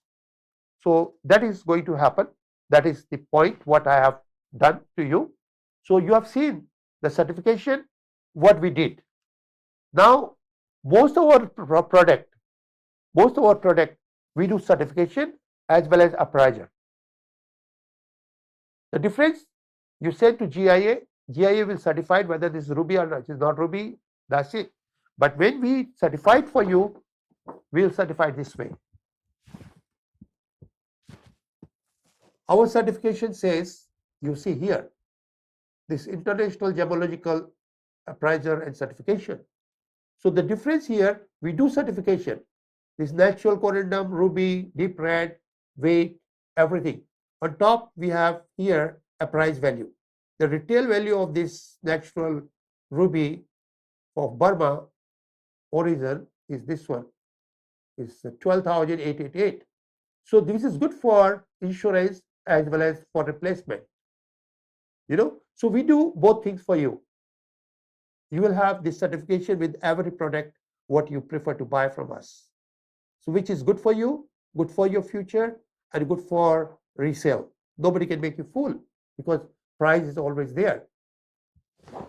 So that is going to happen. That is the point what I have done to you. So you have seen the certification, what we did. Now most of our product, we do certification as well as appraiser. The difference, you send to GIA, GIA will certify whether this is ruby or not. It is not ruby, that's it. But when we certify it for you, we will certify this way. Our certification says, you see here, this International Gemological Appraiser and Certification. So the difference here, we do certification. This natural corundum, ruby, deep red, weight, everything. On top, we have here a price value. The retail value of this natural ruby of Burma origin is this one, is 12,888. So this is good for insurance as well as for replacement. So we do both things for you. You will have this certification with every product what you prefer to buy from us. So which is good for you, good for your future, and good for resale. Nobody can make you fool because price is always there.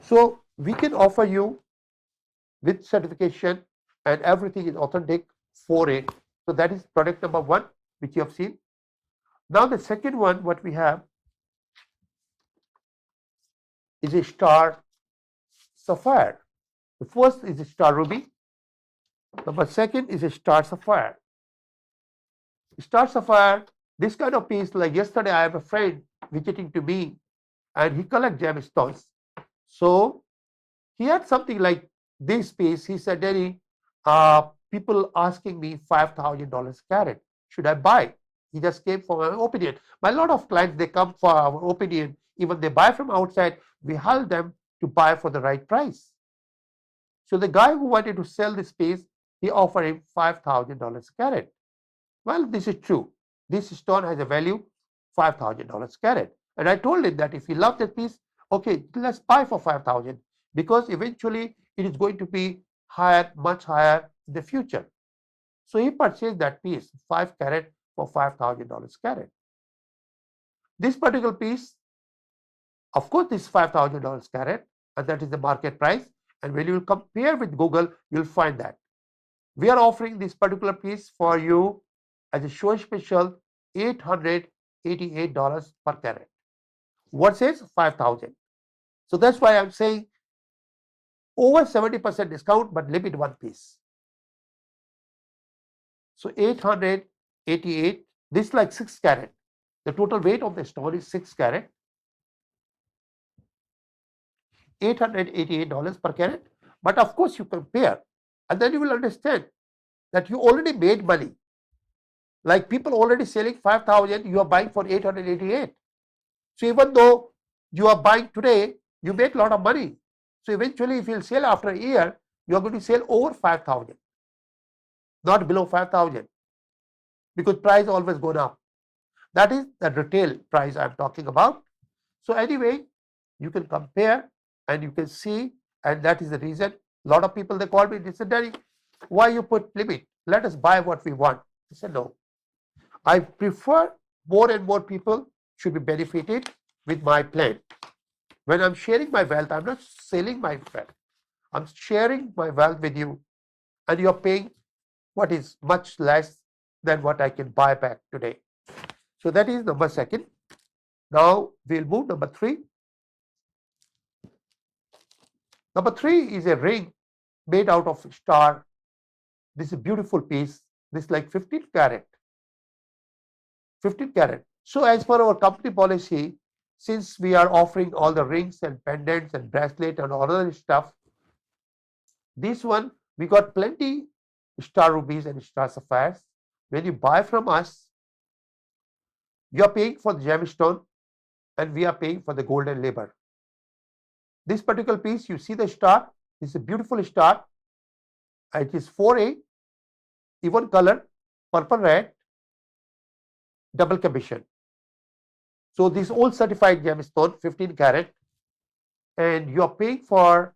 So we can offer you with certification and everything is authentic for it. So that is product number 1, which you have seen. Now the second one, what we have is a star sapphire. The first is a star ruby. Number second is a star sapphire. Star sapphire, this kind of piece, like yesterday I have a friend visiting to me and he collects gemstones. So he had something like this piece. He said, Daddy, people asking me $5,000 carat. Should I buy? He just came for my opinion. But a lot of clients, they come for our opinion. Even they buy from outside, we help them to buy for the right price. So the guy who wanted to sell this piece, he offered him $5,000 carat. Well, this is true. This stone has a value $5,000 carat. And I told him that if he loved that piece, okay, let's buy for 5,000 because eventually it is going to be higher, much higher in the future. So he purchased that piece, 5 carat for $5,000 carat. This particular piece, of course, this is $5,000 carat, and that is the market price. And when you compare with Google, you'll find that. We are offering this particular piece for you as a show special $888 per carat. What says 5,000? So that's why I'm saying over 70% discount, but limit one piece. So 888, this is like 6 carat. The total weight of the stone is 6 carat. $888 per carat. But of course, you compare, and then you will understand that you already made money. Like people already selling 5,000, you are buying for 888. So even though you are buying today, you make a lot of money. So eventually, if you sell after a year, you are going to sell over 5,000, not below 5,000, because price always goes up. That is the retail price I'm talking about. So anyway, you can compare and you can see, and that is the reason. A lot of people, they call me, they said, Daddy, why you put limit? Let us buy what we want. I said, no. I prefer more and more people should be benefited with my plan. When I'm sharing my wealth, I'm not selling my wealth. I'm sharing my wealth with you, and you're paying what is much less than what I can buy back today. So that is number 2. Now we'll move number 3. Number 3 is a ring made out of star. This is a beautiful piece. This is like 15 carat. 15 carat. So as per our company policy, since we are offering all the rings and pendants and bracelet and all other stuff, this one, we got plenty star rubies and star sapphires. When you buy from us, you are paying for the gemstone and we are paying for the gold and labor. This particular piece, you see the star, this is a beautiful star. It is 4A, even color, purple red, double commission. So this all certified gemstone, 15 carat, and you are paying for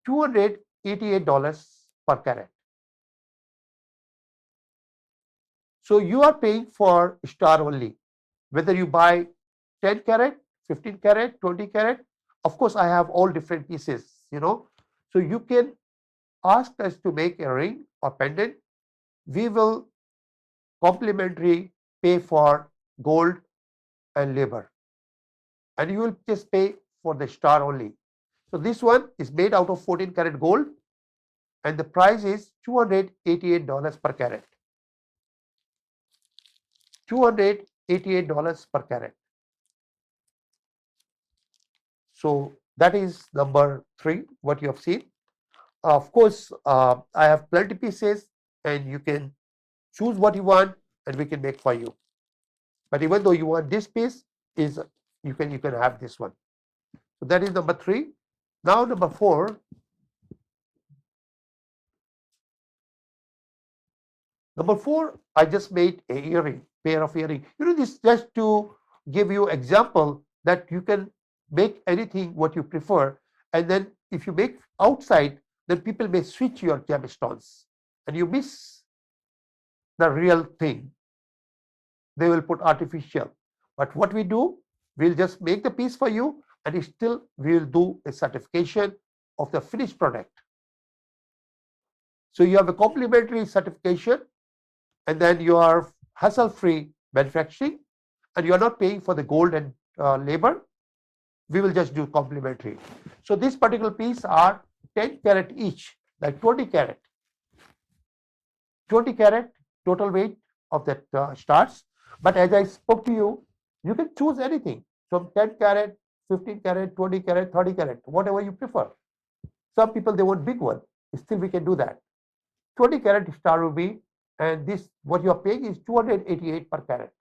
$288 per carat. So you are paying for star only, whether you buy 10 carat, 15 carat, 20 carat. Of course, I have all different pieces, So you can ask us to make a ring or pendant. We will complimentary pay for gold and labor. And you will just pay for the star only. So this one is made out of 14 karat gold and the price is $288 per carat. $288 per carat. So that is number 3, what you have seen. Of course, I have plenty pieces and you can choose what you want and we can make for you. But even though you want this piece, is you can have this one. So that is number 3. Now number 4. Number 4, I just made a earring, pair of earring. This just to give you example that you can make anything what you prefer, and then if you make outside, then people may switch your gemstones and you miss the real thing. They will put artificial. But what we do, we'll just make the piece for you, and still we will do a certification of the finished product. So you have a complimentary certification, and then you are hassle-free manufacturing, and you are not paying for the gold and labor. We will just do complimentary. So this particular piece are 10 carat each, like 20 carat. 20 carat total weight of that stars. But as I spoke to you, you can choose anything from 10 carat, 15 carat, 20 carat, 30 carat, whatever you prefer. Some people, they want big one. Still we can do that. 20 carat star ruby, and this, what you are paying is 288 per carat.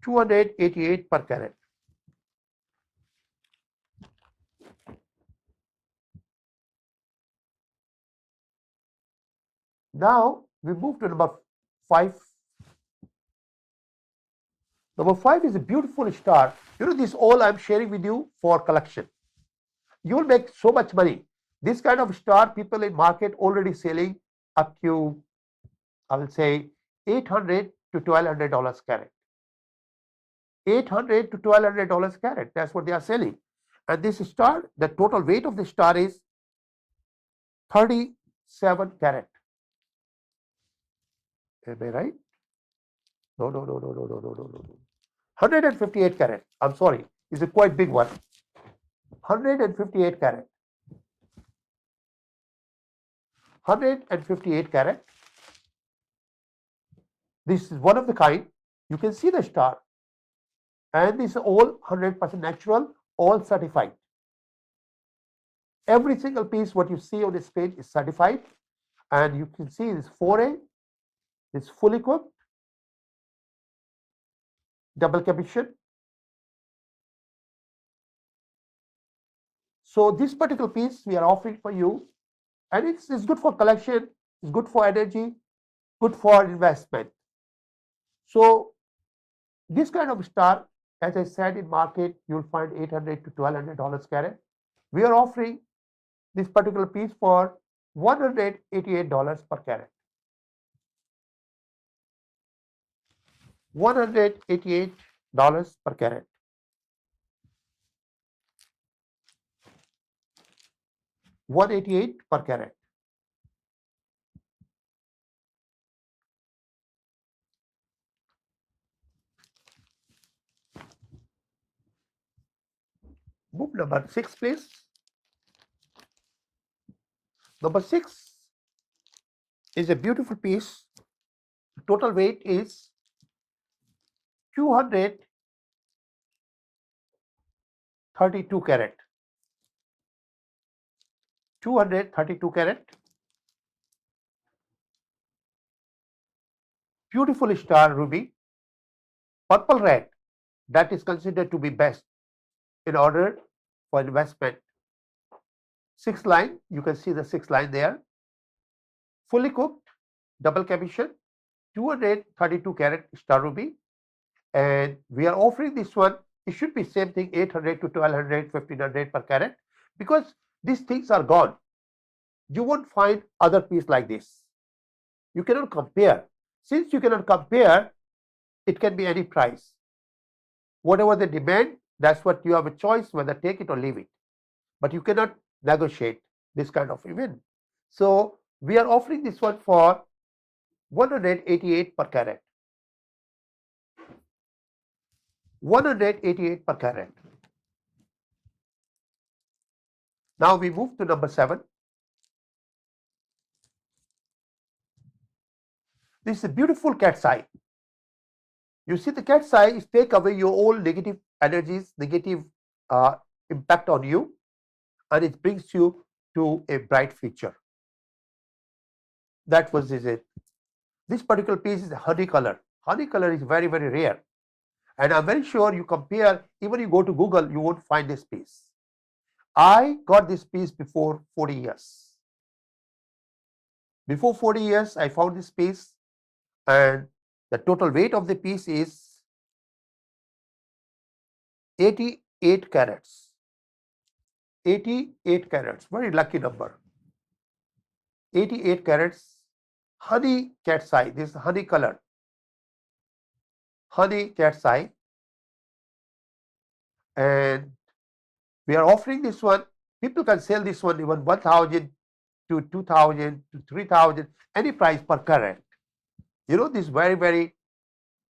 288 per carat. Now we move to number 5. Number 5 is a beautiful star. This all I'm sharing with you for collection. You will make so much money. This kind of star, people in market already selling up to, I will say, $800 to $1,200 carat. $800 to $1,200 carat. That's what they are selling. And this star, the total weight of the star is 37 carat. Am I right? No. 158 carat. I'm sorry. It's a quite big one. 158 carat. 158 carat. This is one of the kind. You can see the star. And this is all 100% natural, all certified. Every single piece what you see on this page is certified. And you can see this 4A. It's fully cooked. Double cabochon. So this particular piece we are offering for you, and it's good for collection, it's good for energy, good for investment. So this kind of star, as I said, in market you'll find $800 to $1,200 carat. We are offering this particular piece for $188 per carat. $188 per carat. $188 per carat. Move number 6, please. Number 6 is a beautiful piece. Total weight is 232 carat. 232 carat. Beautiful star ruby. Purple red. That is considered to be best in order for investment. 6 line. You can see the 6 line there. Fully cooked. Double cabochon. 232 carat star ruby. And we are offering this one. It should be same thing, 800 to 1200, 1500 per carat, because these things are gone. You won't find other piece like this. You cannot compare. Since you cannot compare, it can be any price. Whatever they demand, that's what you have a choice, whether take it or leave it. But you cannot negotiate this kind of event. So we are offering this one for 188 per carat. 188 per carat. Now we move to number 7. This is a beautiful cat's eye. You see, the cat's eye is take away your all negative energies, negative impact on you, and it brings you to a bright future. That was it. This particular piece is honey color. Honey color is very, very rare. And I'm very sure you compare, even you go to Google, you won't find this piece. I got this piece before 40 years. Before 40 years, I found this piece, and the total weight of the piece is 88 carats. 88 carats, very lucky number. 88 carats, honey cat's eye. This is honey color. Honey cat's eye. And we are offering this one. People can sell this one even 1,000 to 2,000 to 3,000, any price per carat. You know, this very, very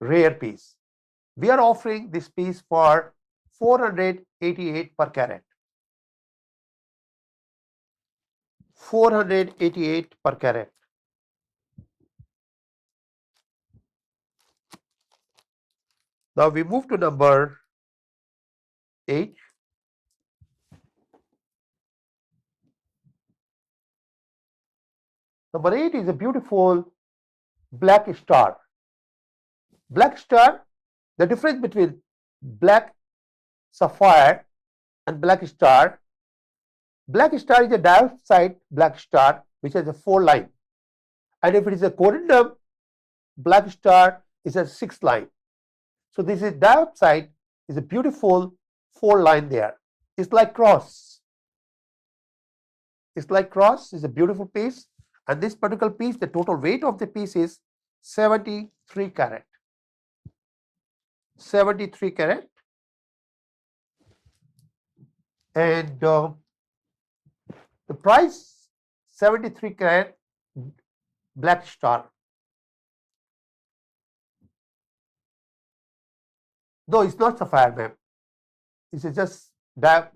rare piece. We are offering this piece for 488 per carat. 488 per carat. Now we move to number 8. Number 8 is a beautiful black star. Black star, the difference between black sapphire and black star. Black star is a dioxide black star which has a 4 line, and if it is a corundum black star is a 6 line. So this is dioxide, is a beautiful 4 line there. It's like cross. It's like cross. Is a beautiful piece, and this particular piece, the total weight of the piece is 73 carat. 73 carat, and the price 73 carat black star. No, it's not sapphire, ma'am. It's just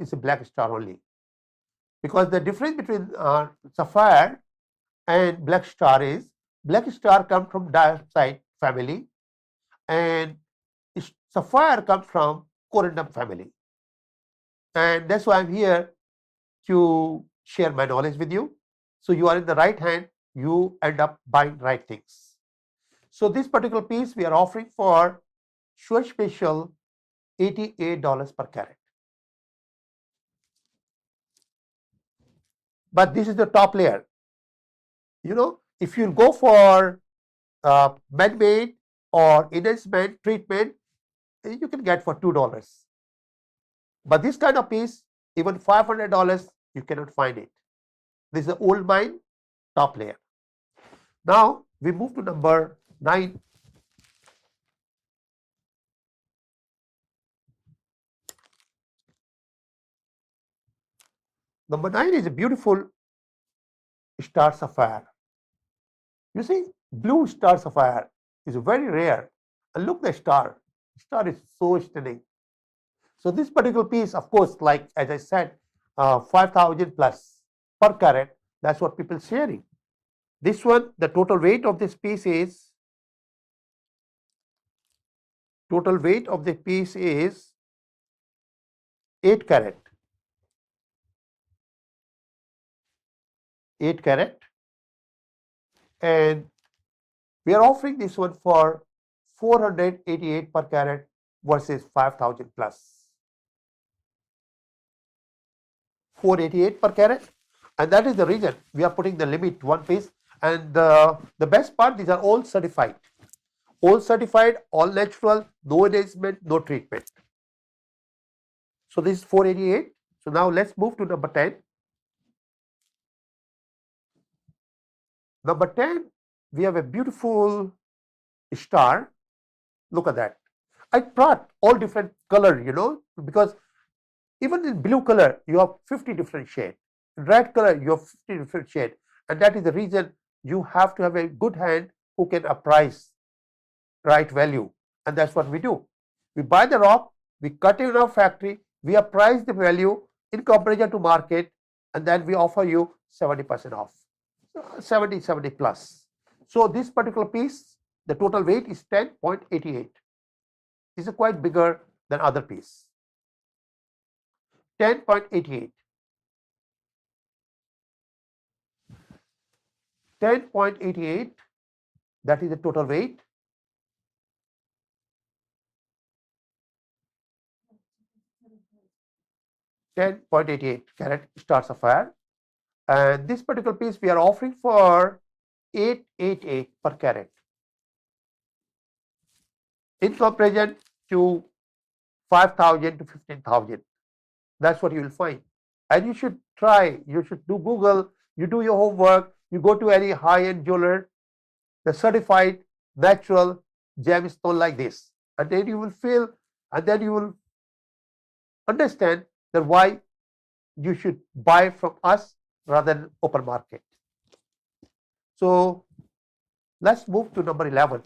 it's a black star only, because the difference between sapphire and black star is black star comes from dioxide family and sapphire comes from corundum family, and that's why I'm here to share my knowledge with you. So you are in the right hand, you end up buying right things. So this particular piece we are offering for sure special $88 per carat. But this is the top layer. You know, if you go for man-made or enhancement treatment, you can get for $2. But this kind of piece, even $500, you cannot find it. This is the old mine top layer. Now we move to number 9. Number 9 is a beautiful star sapphire. You see, blue star sapphire is very rare. And look the star. Star is so stunning. So this particular piece, of course, like as I said, 5,000 plus per carat. That's what people are sharing. This one, the total weight of this piece is 8 carat. 8 carat, and we are offering this one for 488 per carat versus 5,000 plus. 488 per carat, and that is the reason we are putting the limit one piece. And the best part, these are all certified, all natural, no enhancement, no treatment. So this is 488. So now let's move to number 10. Number 10, we have a beautiful star. Look at that. I brought all different color, you know, because even in blue color, you have 50 different shades. In red color, you have 50 different shades. And that is the reason you have to have a good hand who can appraise right value. And that's what we do. We buy the rock, we cut it in our factory, we appraise the value in comparison to market, and then we offer you 70% off. 70 plus. So this particular piece, the total weight is 10.88. This is quite bigger than other piece. 10.88. 10.88, that is the total weight. $10.88 carat star sapphire, and this particular piece we are offering for $888 per carat. In comparison to 5,000 to 15,000, that's what you will find. And you should try. You should do Google. You do your homework. You go to any high-end jeweler, the certified natural gemstone like this, and then you will feel, and then you will understand that why you should buy from us rather than open market. So let's move to number 11.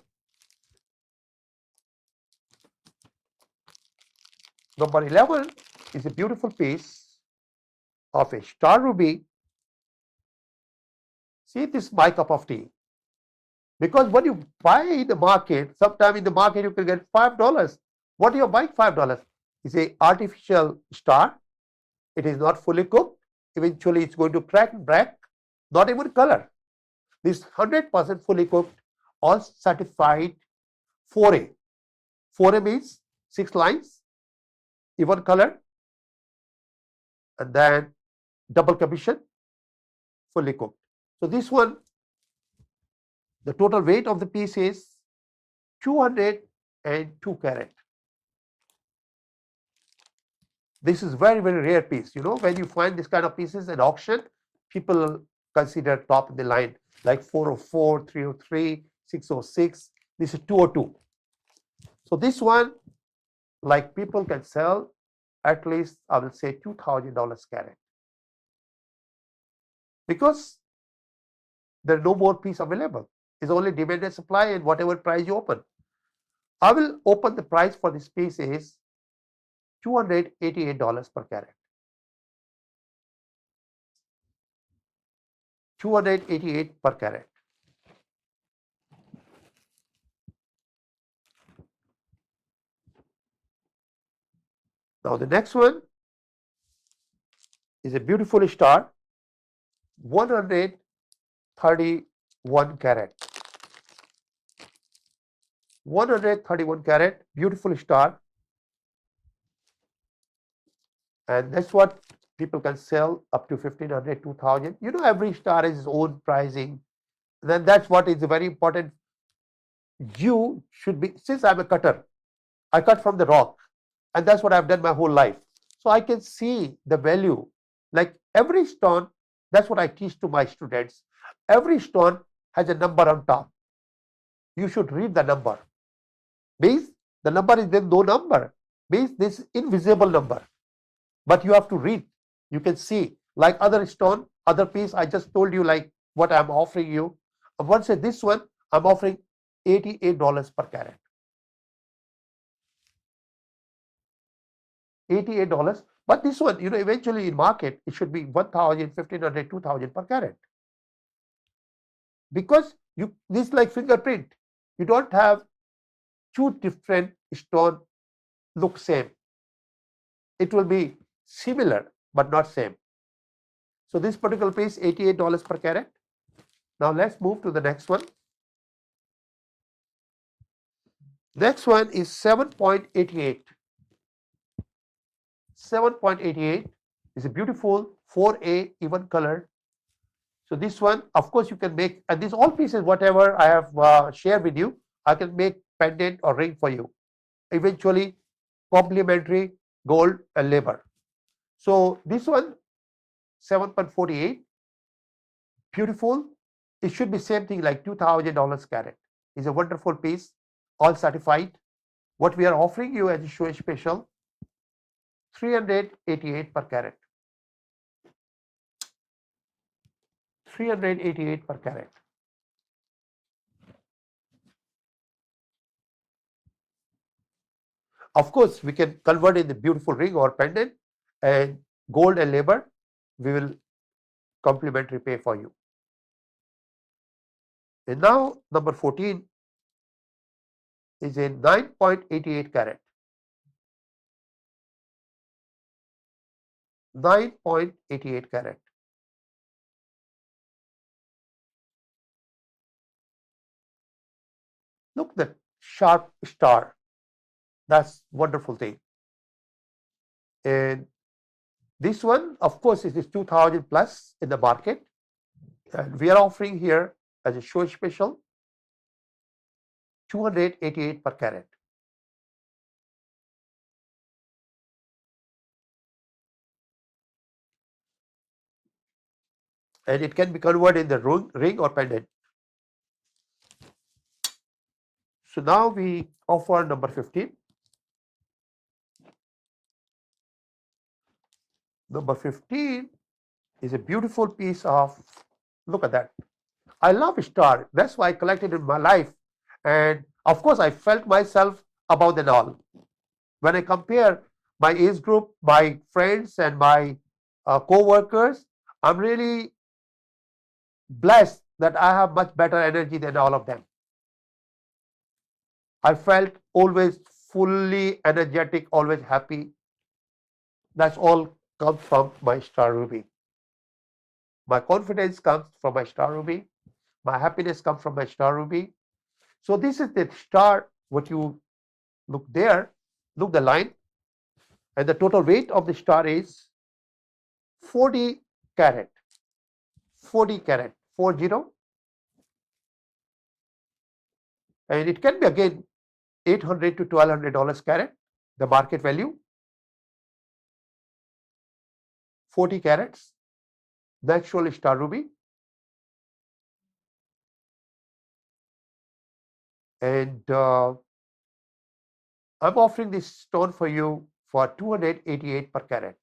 Number 11 is a beautiful piece of a star ruby. See, this is my cup of tea. Because what you buy in the market, sometime in the market you can get $5. What you are buying $5? It's an artificial star. It is not fully cooked. Eventually it's going to crack and break. Not even color. This 100% fully cooked, all certified 4A. 4A means 6 lines, even color, and then double commission, fully cooked. So this one, the total weight of the piece is 202 carat. This is very, very rare piece. You know, when you find this kind of pieces at auction, people consider top of the line, like 404, 303, 606. This is 202. So this one, like, people can sell at least, I will say, $2,000 carat. Because there are no more piece available. It's only demand and supply, and whatever price you open. I will open the price for this piece is $288 per carat. $288 per carat. Now the next one is a beautiful star, 131 carat. 131 carat, beautiful star. And that's what people can sell up to 1,500, 2,000. You know, every star has its own pricing. Then that's what is very important. You should be, since I'm a cutter, I cut from the rock, and that's what I've done my whole life. So I can see the value. Like every stone, that's what I teach to my students. Every stone has a number on top. You should read the number. Means the number is then no number. Means this invisible number. But you have to read. You can see, like other stone, other piece, I just told you like what I'm offering you. Once say this one, I'm offering $88 per carat. $88. But this one, you know, eventually in market, it should be 1,000, 1,500, 2,000 per carat. Because you, this is like fingerprint. You don't have two different stone look same. It will be similar, but not same. So this particular piece, $88 per carat. Now let's move to the next one. Next one is 7.88. 7.88 is a beautiful 4A even color. So this one, of course, you can make, and these all pieces, whatever I have shared with you, I can make pendant or ring for you. Eventually, complementary gold and labor. So this one, 7.48, beautiful. It should be same thing like $2,000 carat. It's a wonderful piece, all certified. What we are offering you as a show special, $388 per carat. 388 per carat. Of course, we can convert in the beautiful ring or pendant, and gold and labor, we will complimentary pay for you. And now number 14 is a 9.88 carat. 9.88 carat. Look, that sharp star. That's wonderful thing. And this one, of course, it is 2000 plus in the market. And we are offering here as a show special 288 per carat. And it can be converted in the ring or pendant. So now we offer number 15. Number 15 is a beautiful piece of, look at that. I love star. That's why I collected in my life. And of course, I felt myself above them all. When I compare my age group, my friends, and my co-workers, I'm really blessed that I have much better energy than all of them. I felt always fully energetic, always happy. That's all comes from my star ruby. My confidence comes from my star ruby. My happiness comes from my star ruby. So this is the star, what you look there, look the line, and the total weight of the star is 40 carat. 40 carat, 40. And it can be again $800 to $1,200 carat, the market value. 40 carats, natural star ruby. And I'm offering this stone for you for 288 per carat.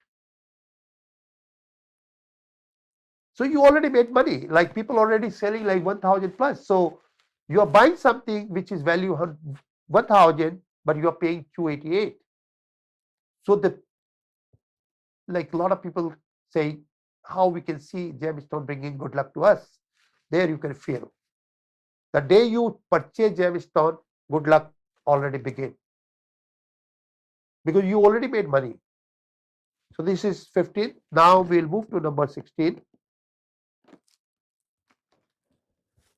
So you already made money, like people already selling like 1,000 plus. So you are buying something which is value 1,000, but you are paying 288. So the, like a lot of people say, how we can see gemstone bringing good luck to us. There you can feel. The day you purchase gemstone, good luck already begin. Because you already made money. So this is 15. Now we'll move to number 16.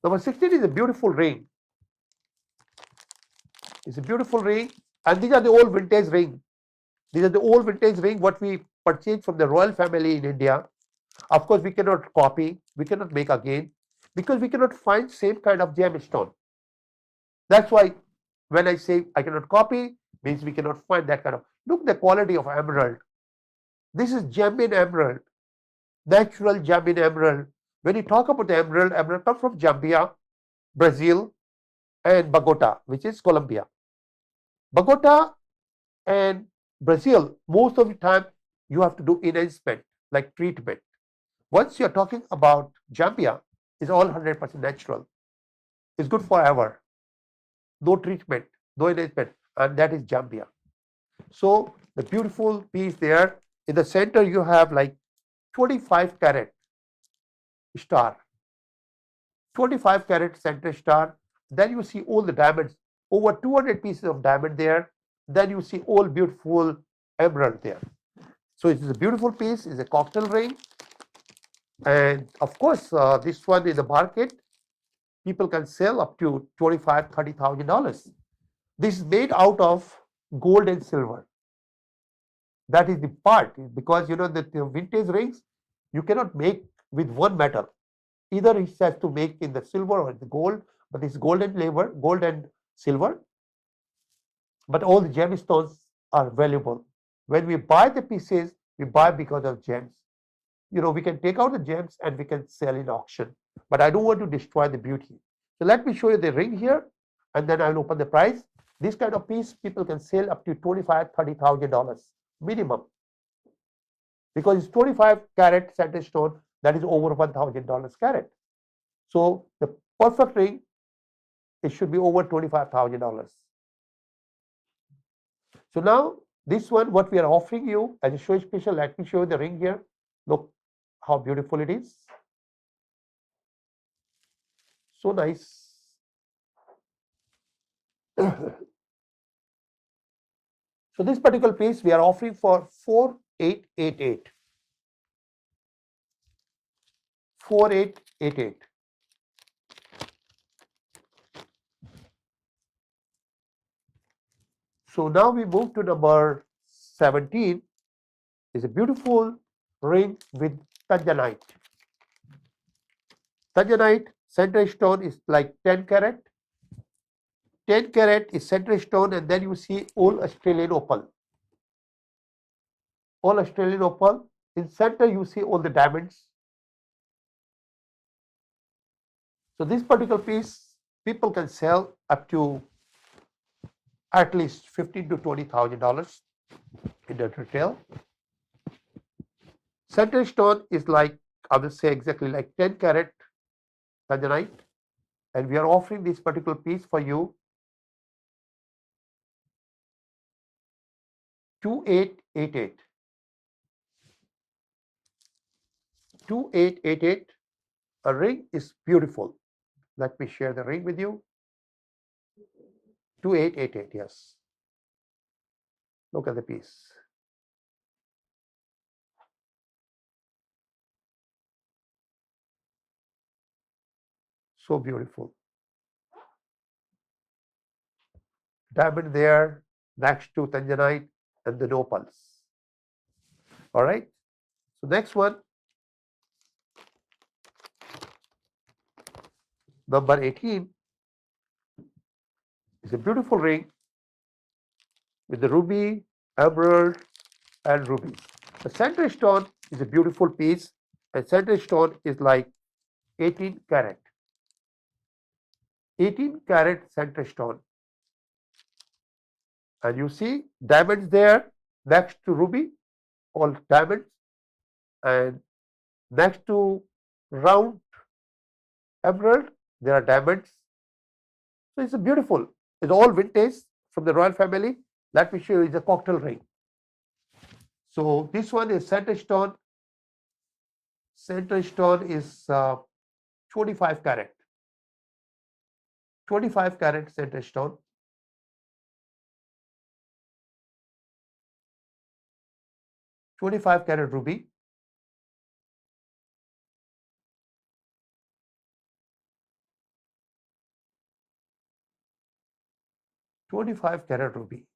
Number 16 is a beautiful ring. It's a beautiful ring. And these are the old vintage ring. These are the old vintage ring what we purchased from the royal family in India. Of course, we cannot copy. We cannot make again. Because we cannot find same kind of gemstone. That's why when I say I cannot copy, means we cannot find that kind of. Look the quality of emerald. This is genuine emerald. Natural genuine emerald. When you talk about the emerald, emerald comes from Zambia, Brazil, and Bogota, which is Colombia. Bogota and Brazil, most of the time you have to do enhancement, like treatment. Once you're talking about Zambia, it's all 100% natural. It's good forever. No treatment, no enhancement, and that is Zambia. So the beautiful piece there, in the center you have like 25 carat star. 25 carat center star. Then you see all the diamonds, over 200 pieces of diamond there. Then you see all beautiful emerald there. So it is a beautiful piece, it's a cocktail ring. And of course, this one in the market, people can sell up to $25,000, $30,000. This is made out of gold and silver. That is the part, because you know that the vintage rings, you cannot make with one metal. Either it has to make in the silver or the gold, but it's gold and silver. But all the gemstones are valuable. When we buy the pieces, we buy because of gems. You know, we can take out the gems and we can sell in auction. But I don't want to destroy the beauty. So let me show you the ring here, and then I'll open the price. This kind of piece, people can sell up to $25,000, $30,000 minimum. Because it's 25 carat center stone, that is over $1,000 carat. So the perfect ring, it should be over $25,000. So now this one, what we are offering you as a show special, let me show you the ring here. Look how beautiful it is. So nice. So this particular piece we are offering for 4888. 4888. So now we move to number 17. Is a beautiful ring with tanzanite. Tanzanite center stone is like 10 carat. 10 carat is center stone, and then you see all Australian opal. All Australian opal. In center you see all the diamonds. So this particular piece people can sell up to at least $15,000 to $20,000 in the retail. Center stone is like, I will say exactly like 10 carat tanzanite, and we are offering this particular piece for you 2888. 2888. A ring is beautiful. Let me share the ring with you. 2888, yes. Look at the piece. So beautiful. Diamond there next to tanzanite and the opals. All right. So next one, number 18, is a beautiful ring with the ruby, emerald, and ruby. The center stone is a beautiful piece, and center stone is like 18 carat. 18 carat center stone. And you see diamonds there next to ruby, all diamonds, and next to round emerald, there are diamonds. So it's a beautiful. It's all vintage from the royal family. Let me show you, it's a cocktail ring. So this one is center stone. Center stone is 25 carat. 25 carat center stone. 25 carat ruby. 25 carat ruby.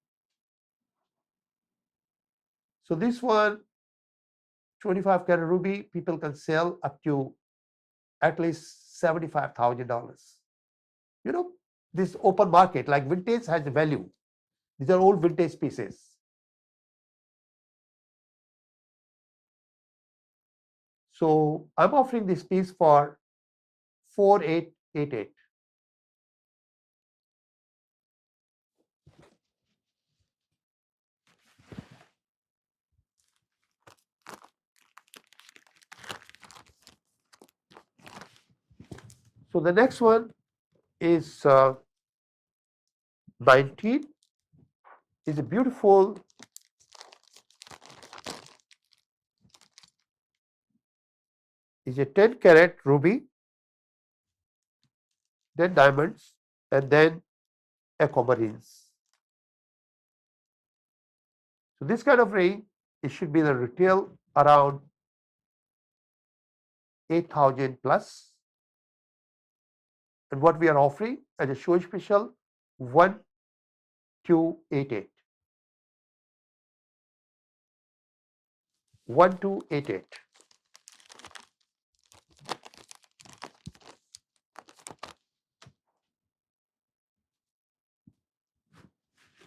So this one, 25 carat ruby, people can sell up to at least $75,000. You know, this open market, like vintage has a value. These are all vintage pieces. So I'm offering this piece for 4888. So the next one is 19. Is a beautiful is a 10 carat ruby, then diamonds, and then aquamarines. So this kind of ring, it should be the retail around 8,000 plus. And what we are offering as a show special, 1288. 1288.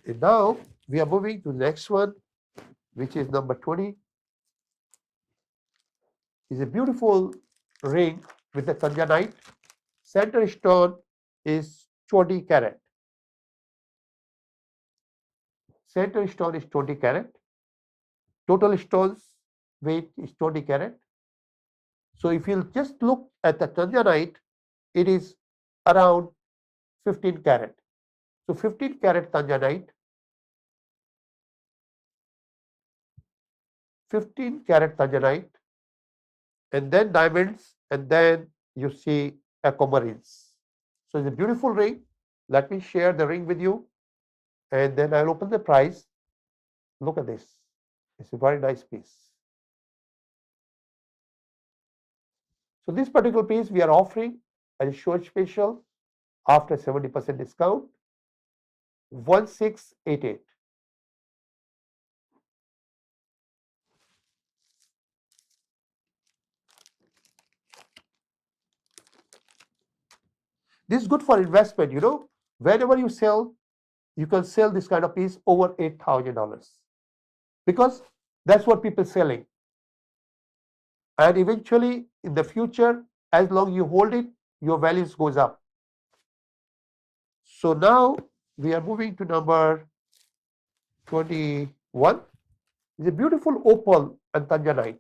And now we are moving to the next one, which is number 20. Is a beautiful ring with the tanzanite. Center stone is 20 carat. Center stone is 20 carat. Total stones weight is 20 carat. So if you just look at the tanzanite, it is around 15 carat. So 15 carat tanzanite, 15 carat tanzanite, and then diamonds, and then you see aquamarines. So it's a beautiful ring. Let me share the ring with you, and then I'll open the price. Look at this. It's a very nice piece. So this particular piece we are offering as a short special after 70% discount, 1688. This is good for investment. Whenever you sell, you can sell this kind of piece over $8,000 because that's what people selling. And eventually, in the future, as long you hold it, your values goes up. So now we are moving to number 21. It's a beautiful opal and tanzanite.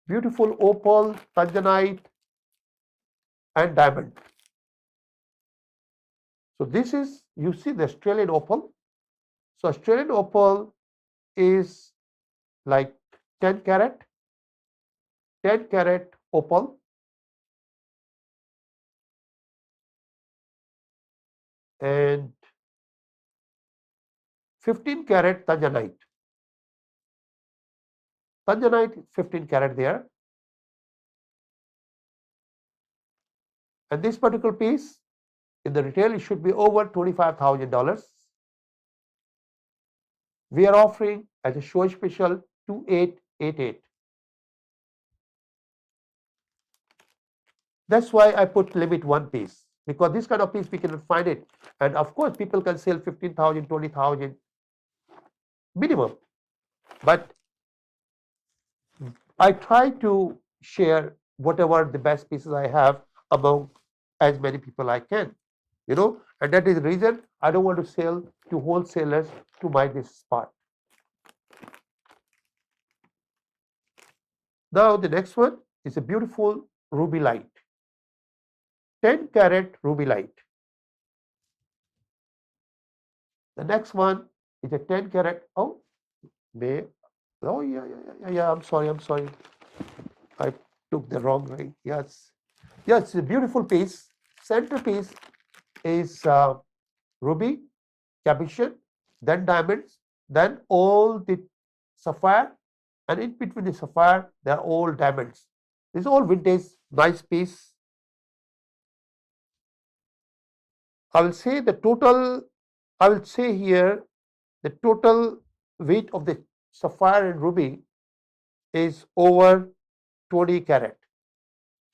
Beautiful opal, tanzanite, and diamond. So this is, you see the Australian opal. So Australian opal is like 10 carat opal. And 15 carat tanzanite. Tanzanite 15 carat there. And this particular piece in the retail, it should be over $25,000. We are offering as a show special 2888. That's why I put limit one piece, because this kind of piece we cannot find it. And of course, people can sell 15,000, 20,000 minimum. But I try to share whatever the best pieces I have among as many people I can. And that is the reason I don't want to sell to wholesalers to buy this spot. Now the next one is a beautiful ruby light, 10 carat ruby light. The next one is a 10 carat. Oh yeah. I'm sorry. I took the wrong ring. Yes, it's a beautiful piece. Centerpiece is ruby, cabochon, then diamonds, then all the sapphire, and in between the sapphire, they are all diamonds. This is all vintage, nice piece. I will say here the total weight of the sapphire and ruby is over 20 carat.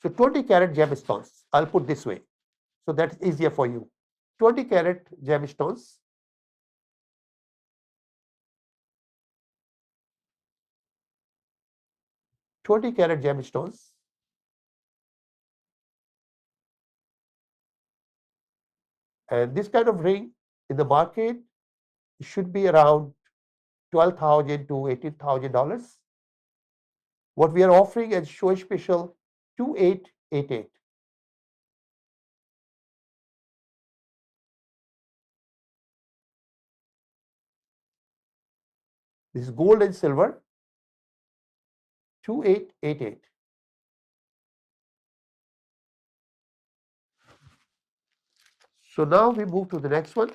So 20 carat gemstones, I'll put this way. So that's easier for you. 20 carat gemstones. And this kind of ring in the market should be around $12,000 to $18,000. What we are offering as show special 2888. This is gold and silver, 2888. So now we move to the next one.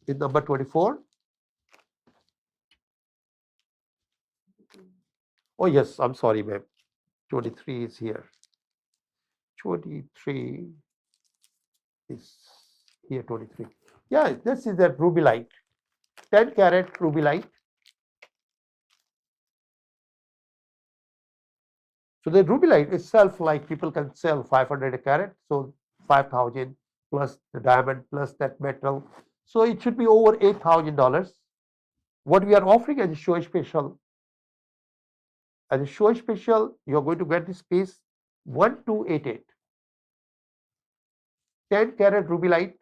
In number 24. Oh yes, I'm sorry, ma'am. 23 is here. 23 is here, 23. Yeah, this is that ruby light, 10 carat ruby light. So the ruby light itself, like people can sell 500 a carat, so 5,000 plus the diamond plus that metal. So it should be over $8,000. What we are offering as a show special, you're going to get this piece 1288. 10 carat ruby light.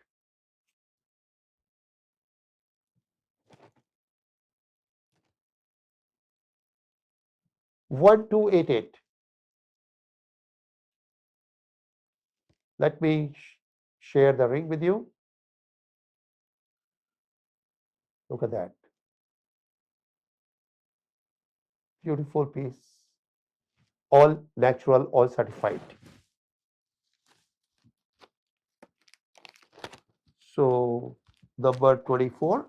$1288. Let me share the ring with you. Look at that. Beautiful piece. All natural, all certified. So number 24.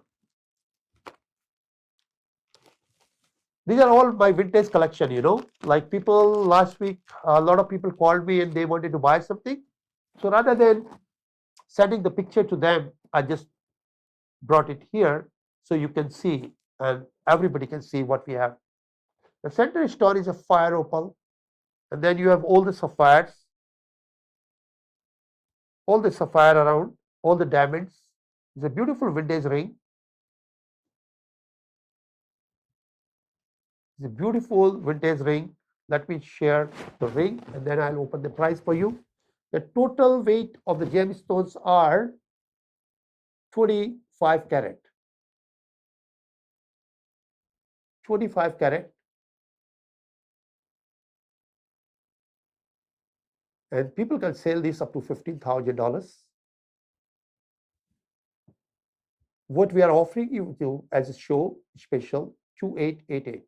These are all my vintage collection, like people last week, a lot of people called me and they wanted to buy something. So rather than sending the picture to them, I just brought it here so you can see and everybody can see what we have. The center stone is a fire opal, and then you have all the sapphire around, all the diamonds. It's a beautiful vintage ring. It's a beautiful vintage ring. Let me share the ring and then I'll open the price for you. The total weight of the gemstones are 25 carat. 25 carat. And people can sell this up to $15,000. What we are offering you as a show special, 2888.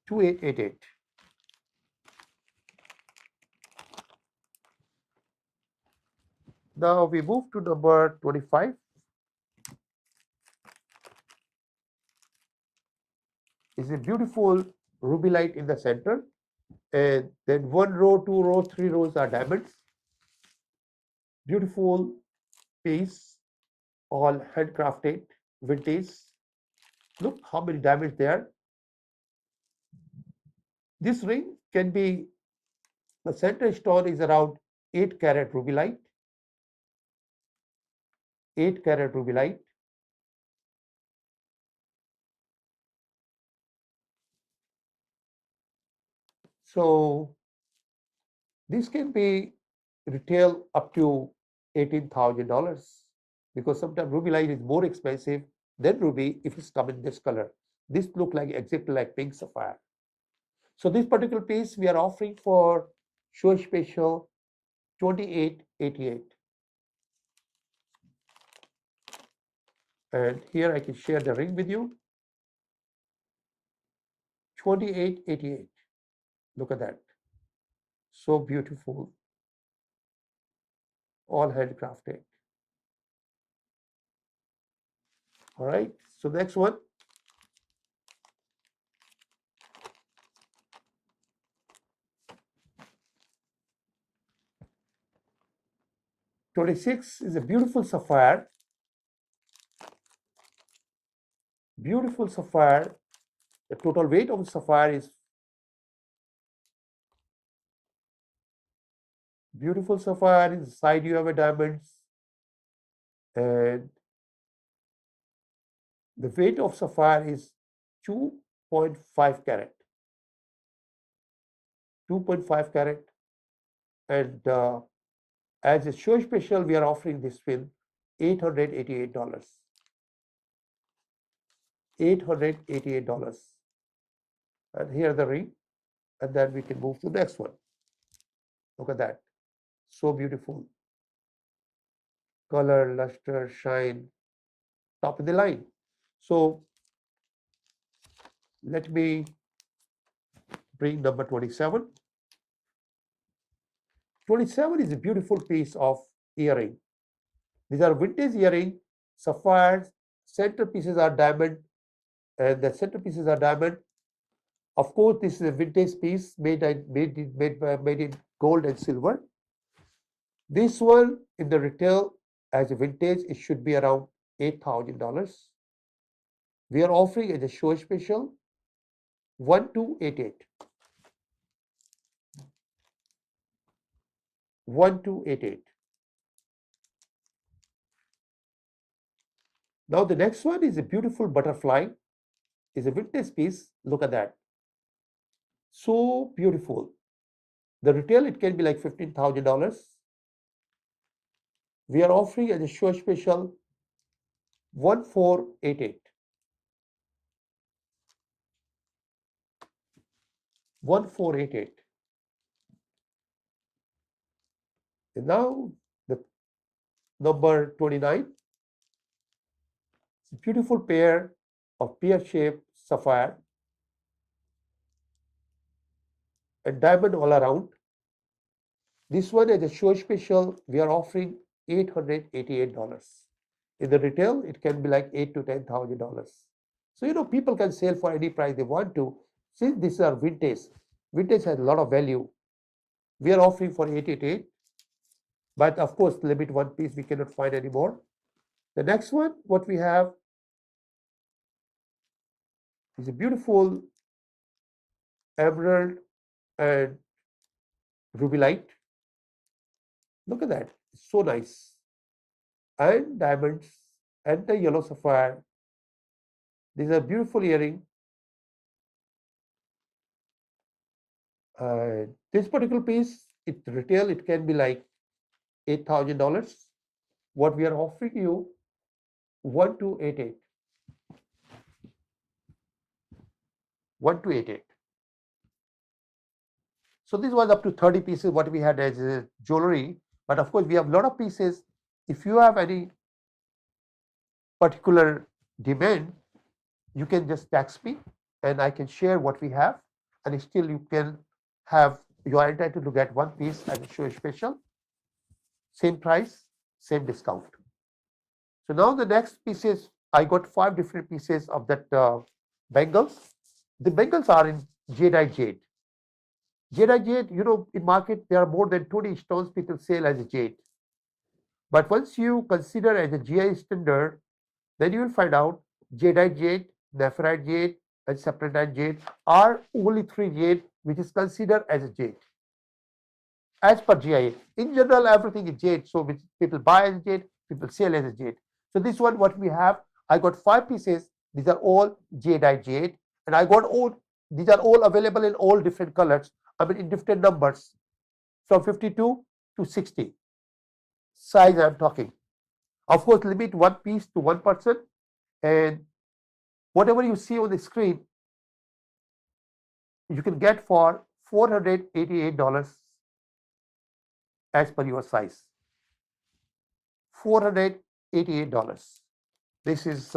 2888. Now we move to number 25. It's a beautiful ruby light in the center, and then 1 row, 2 row, 3 rows are diamonds. Beautiful piece, all handcrafted, vintage. Look how many diamonds there. This ring can be, the center stone is around 8 carat ruby light. 8 carat ruby light. So this can be retail up to $18,000 because sometimes ruby light is more expensive than ruby if it's come in this color. This look like exactly like pink sapphire. So this particular piece we are offering for show special 2888. And here I can share the ring with you. 2888. Look at that. So beautiful. All handcrafted. All right. So next one. 26 is a beautiful sapphire. Beautiful sapphire. The total weight of the sapphire is beautiful sapphire. Inside you have a diamonds, and the weight of sapphire is 2.5 carat. 2.5 carat, and as a show special, we are offering this with $888. $888. And here the ring, and then we can move to the next one. Look at that. So beautiful. Color, luster, shine, top of the line. So let me bring number 27. 27 is a beautiful piece of earring. These are vintage earring, sapphires, centerpieces are diamond, and the centerpieces are diamond. Of course, this is a vintage piece made in gold and silver. This one in the retail as a vintage, it should be around $8,000. We are offering as a show special 1288. 1288. Now the next one is a beautiful butterfly. It's a vintage piece. Look at that. So beautiful. The retail, it can be like $15,000. We are offering as a show special 1488. 1488. And now the number 29. It's a beautiful pair of pear-shaped sapphire. and diamond all around. This one is a show special. We are offering $888. In the retail, it can be like $8,000 to $10,000. So people can sell for any price they want to. Since these are vintage, vintage has a lot of value. We are offering for $888, but of course, limit one piece we cannot find anymore. The next one, what we have is a beautiful emerald and ruby light. Look at that, it's so nice. And diamonds and the yellow sapphire. These are beautiful earring. This particular piece, it retail, it can be like $8,000. What we are offering you, 1288. 1288. So this was up to 30 pieces what we had as jewelry, but of course we have a lot of pieces. If you have any particular demand, you can just text me and I can share what we have, and still you are entitled to get one piece at a show special, same price, same discount. So now the next pieces, I got 5 different pieces of that bangles. The bangles are in jade. Jade, in market there are more than 20 stones people sell as a jade. But once you consider as a GIA standard, then you will find out jade, nephrite jade, and serpentine jade are only 3 jade which is considered as a jade. As per GIA, in general everything is jade, so which people buy as a jade, people sell as a jade. So this one what we have, I got 5 pieces. These are all jade, and I got these are all available in all different colors. I mean in different numbers, from 52 to 60 size I'm talking. Of course, limit one piece to one person, and whatever you see on the screen, you can get for $488 as per your size. $488. This is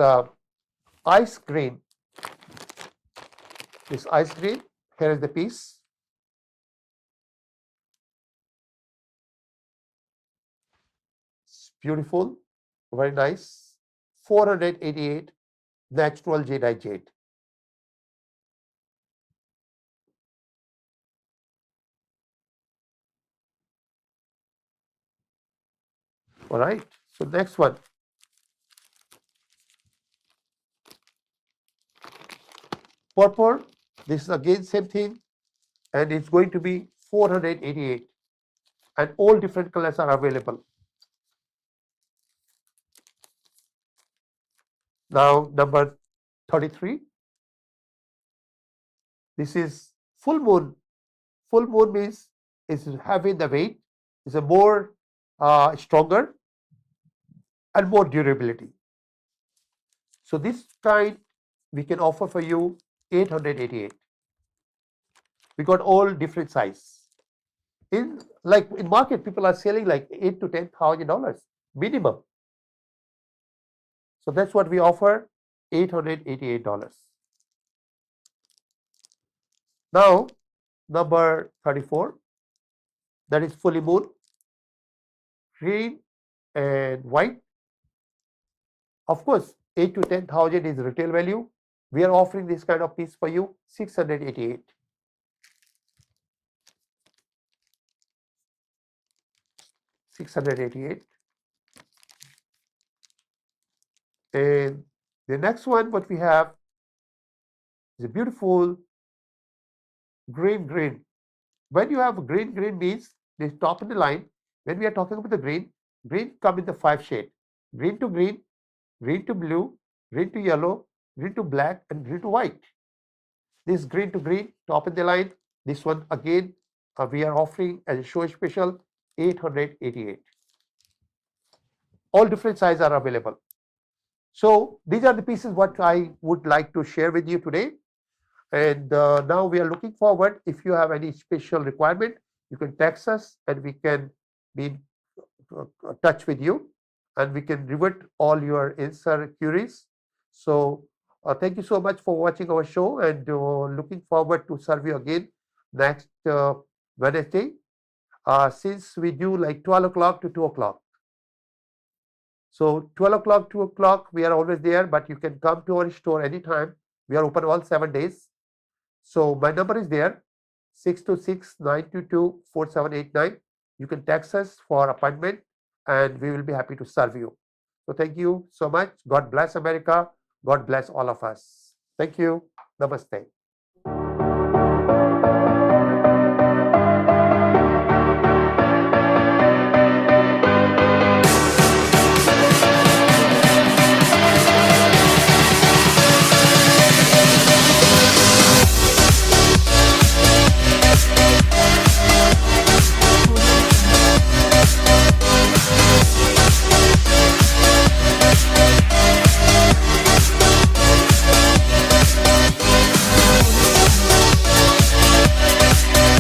ice green. This ice green, here is the piece. It's beautiful, very nice. 488 natural jade. All right, so next one. Purple, this is again same thing, and it's going to be 488, and all different colors are available. Now number 33. This is full moon. Full moon means it's having the weight, is a more stronger and more durability. So this kind we can offer for you 888. We got all different size. In market, people are selling like $8,000 to $10,000 minimum. So that's what we offer, $888. Now number 34, that is fully moon, green and white. Of course, 8,000 to 10,000 is retail value. We are offering this kind of piece for you, 688. And the next one, what we have is a beautiful green. When you have green means this top of the line. When we are talking about the green come in the 5 shade: green to green, green to blue, green to yellow, green to black, and green to white. This green to green, top of the line. This one again, we are offering as a show special, 888. All different sizes are available. So these are the pieces what I would like to share with you today. And now we are looking forward. If you have any special requirement, you can text us and we can be in touch with you, and we can revert all your answer queries. So thank you so much for watching our show, and looking forward to serve you again next Wednesday. Since we do like 12 o'clock to 2 o'clock. So 12 o'clock, 2 o'clock, we are always there, but you can come to our store anytime. We are open all 7 days. So my number is there, 626-922-4789. You can text us for appointment and we will be happy to serve you. So thank you so much. God bless America. God bless all of us. Thank you. Namaste.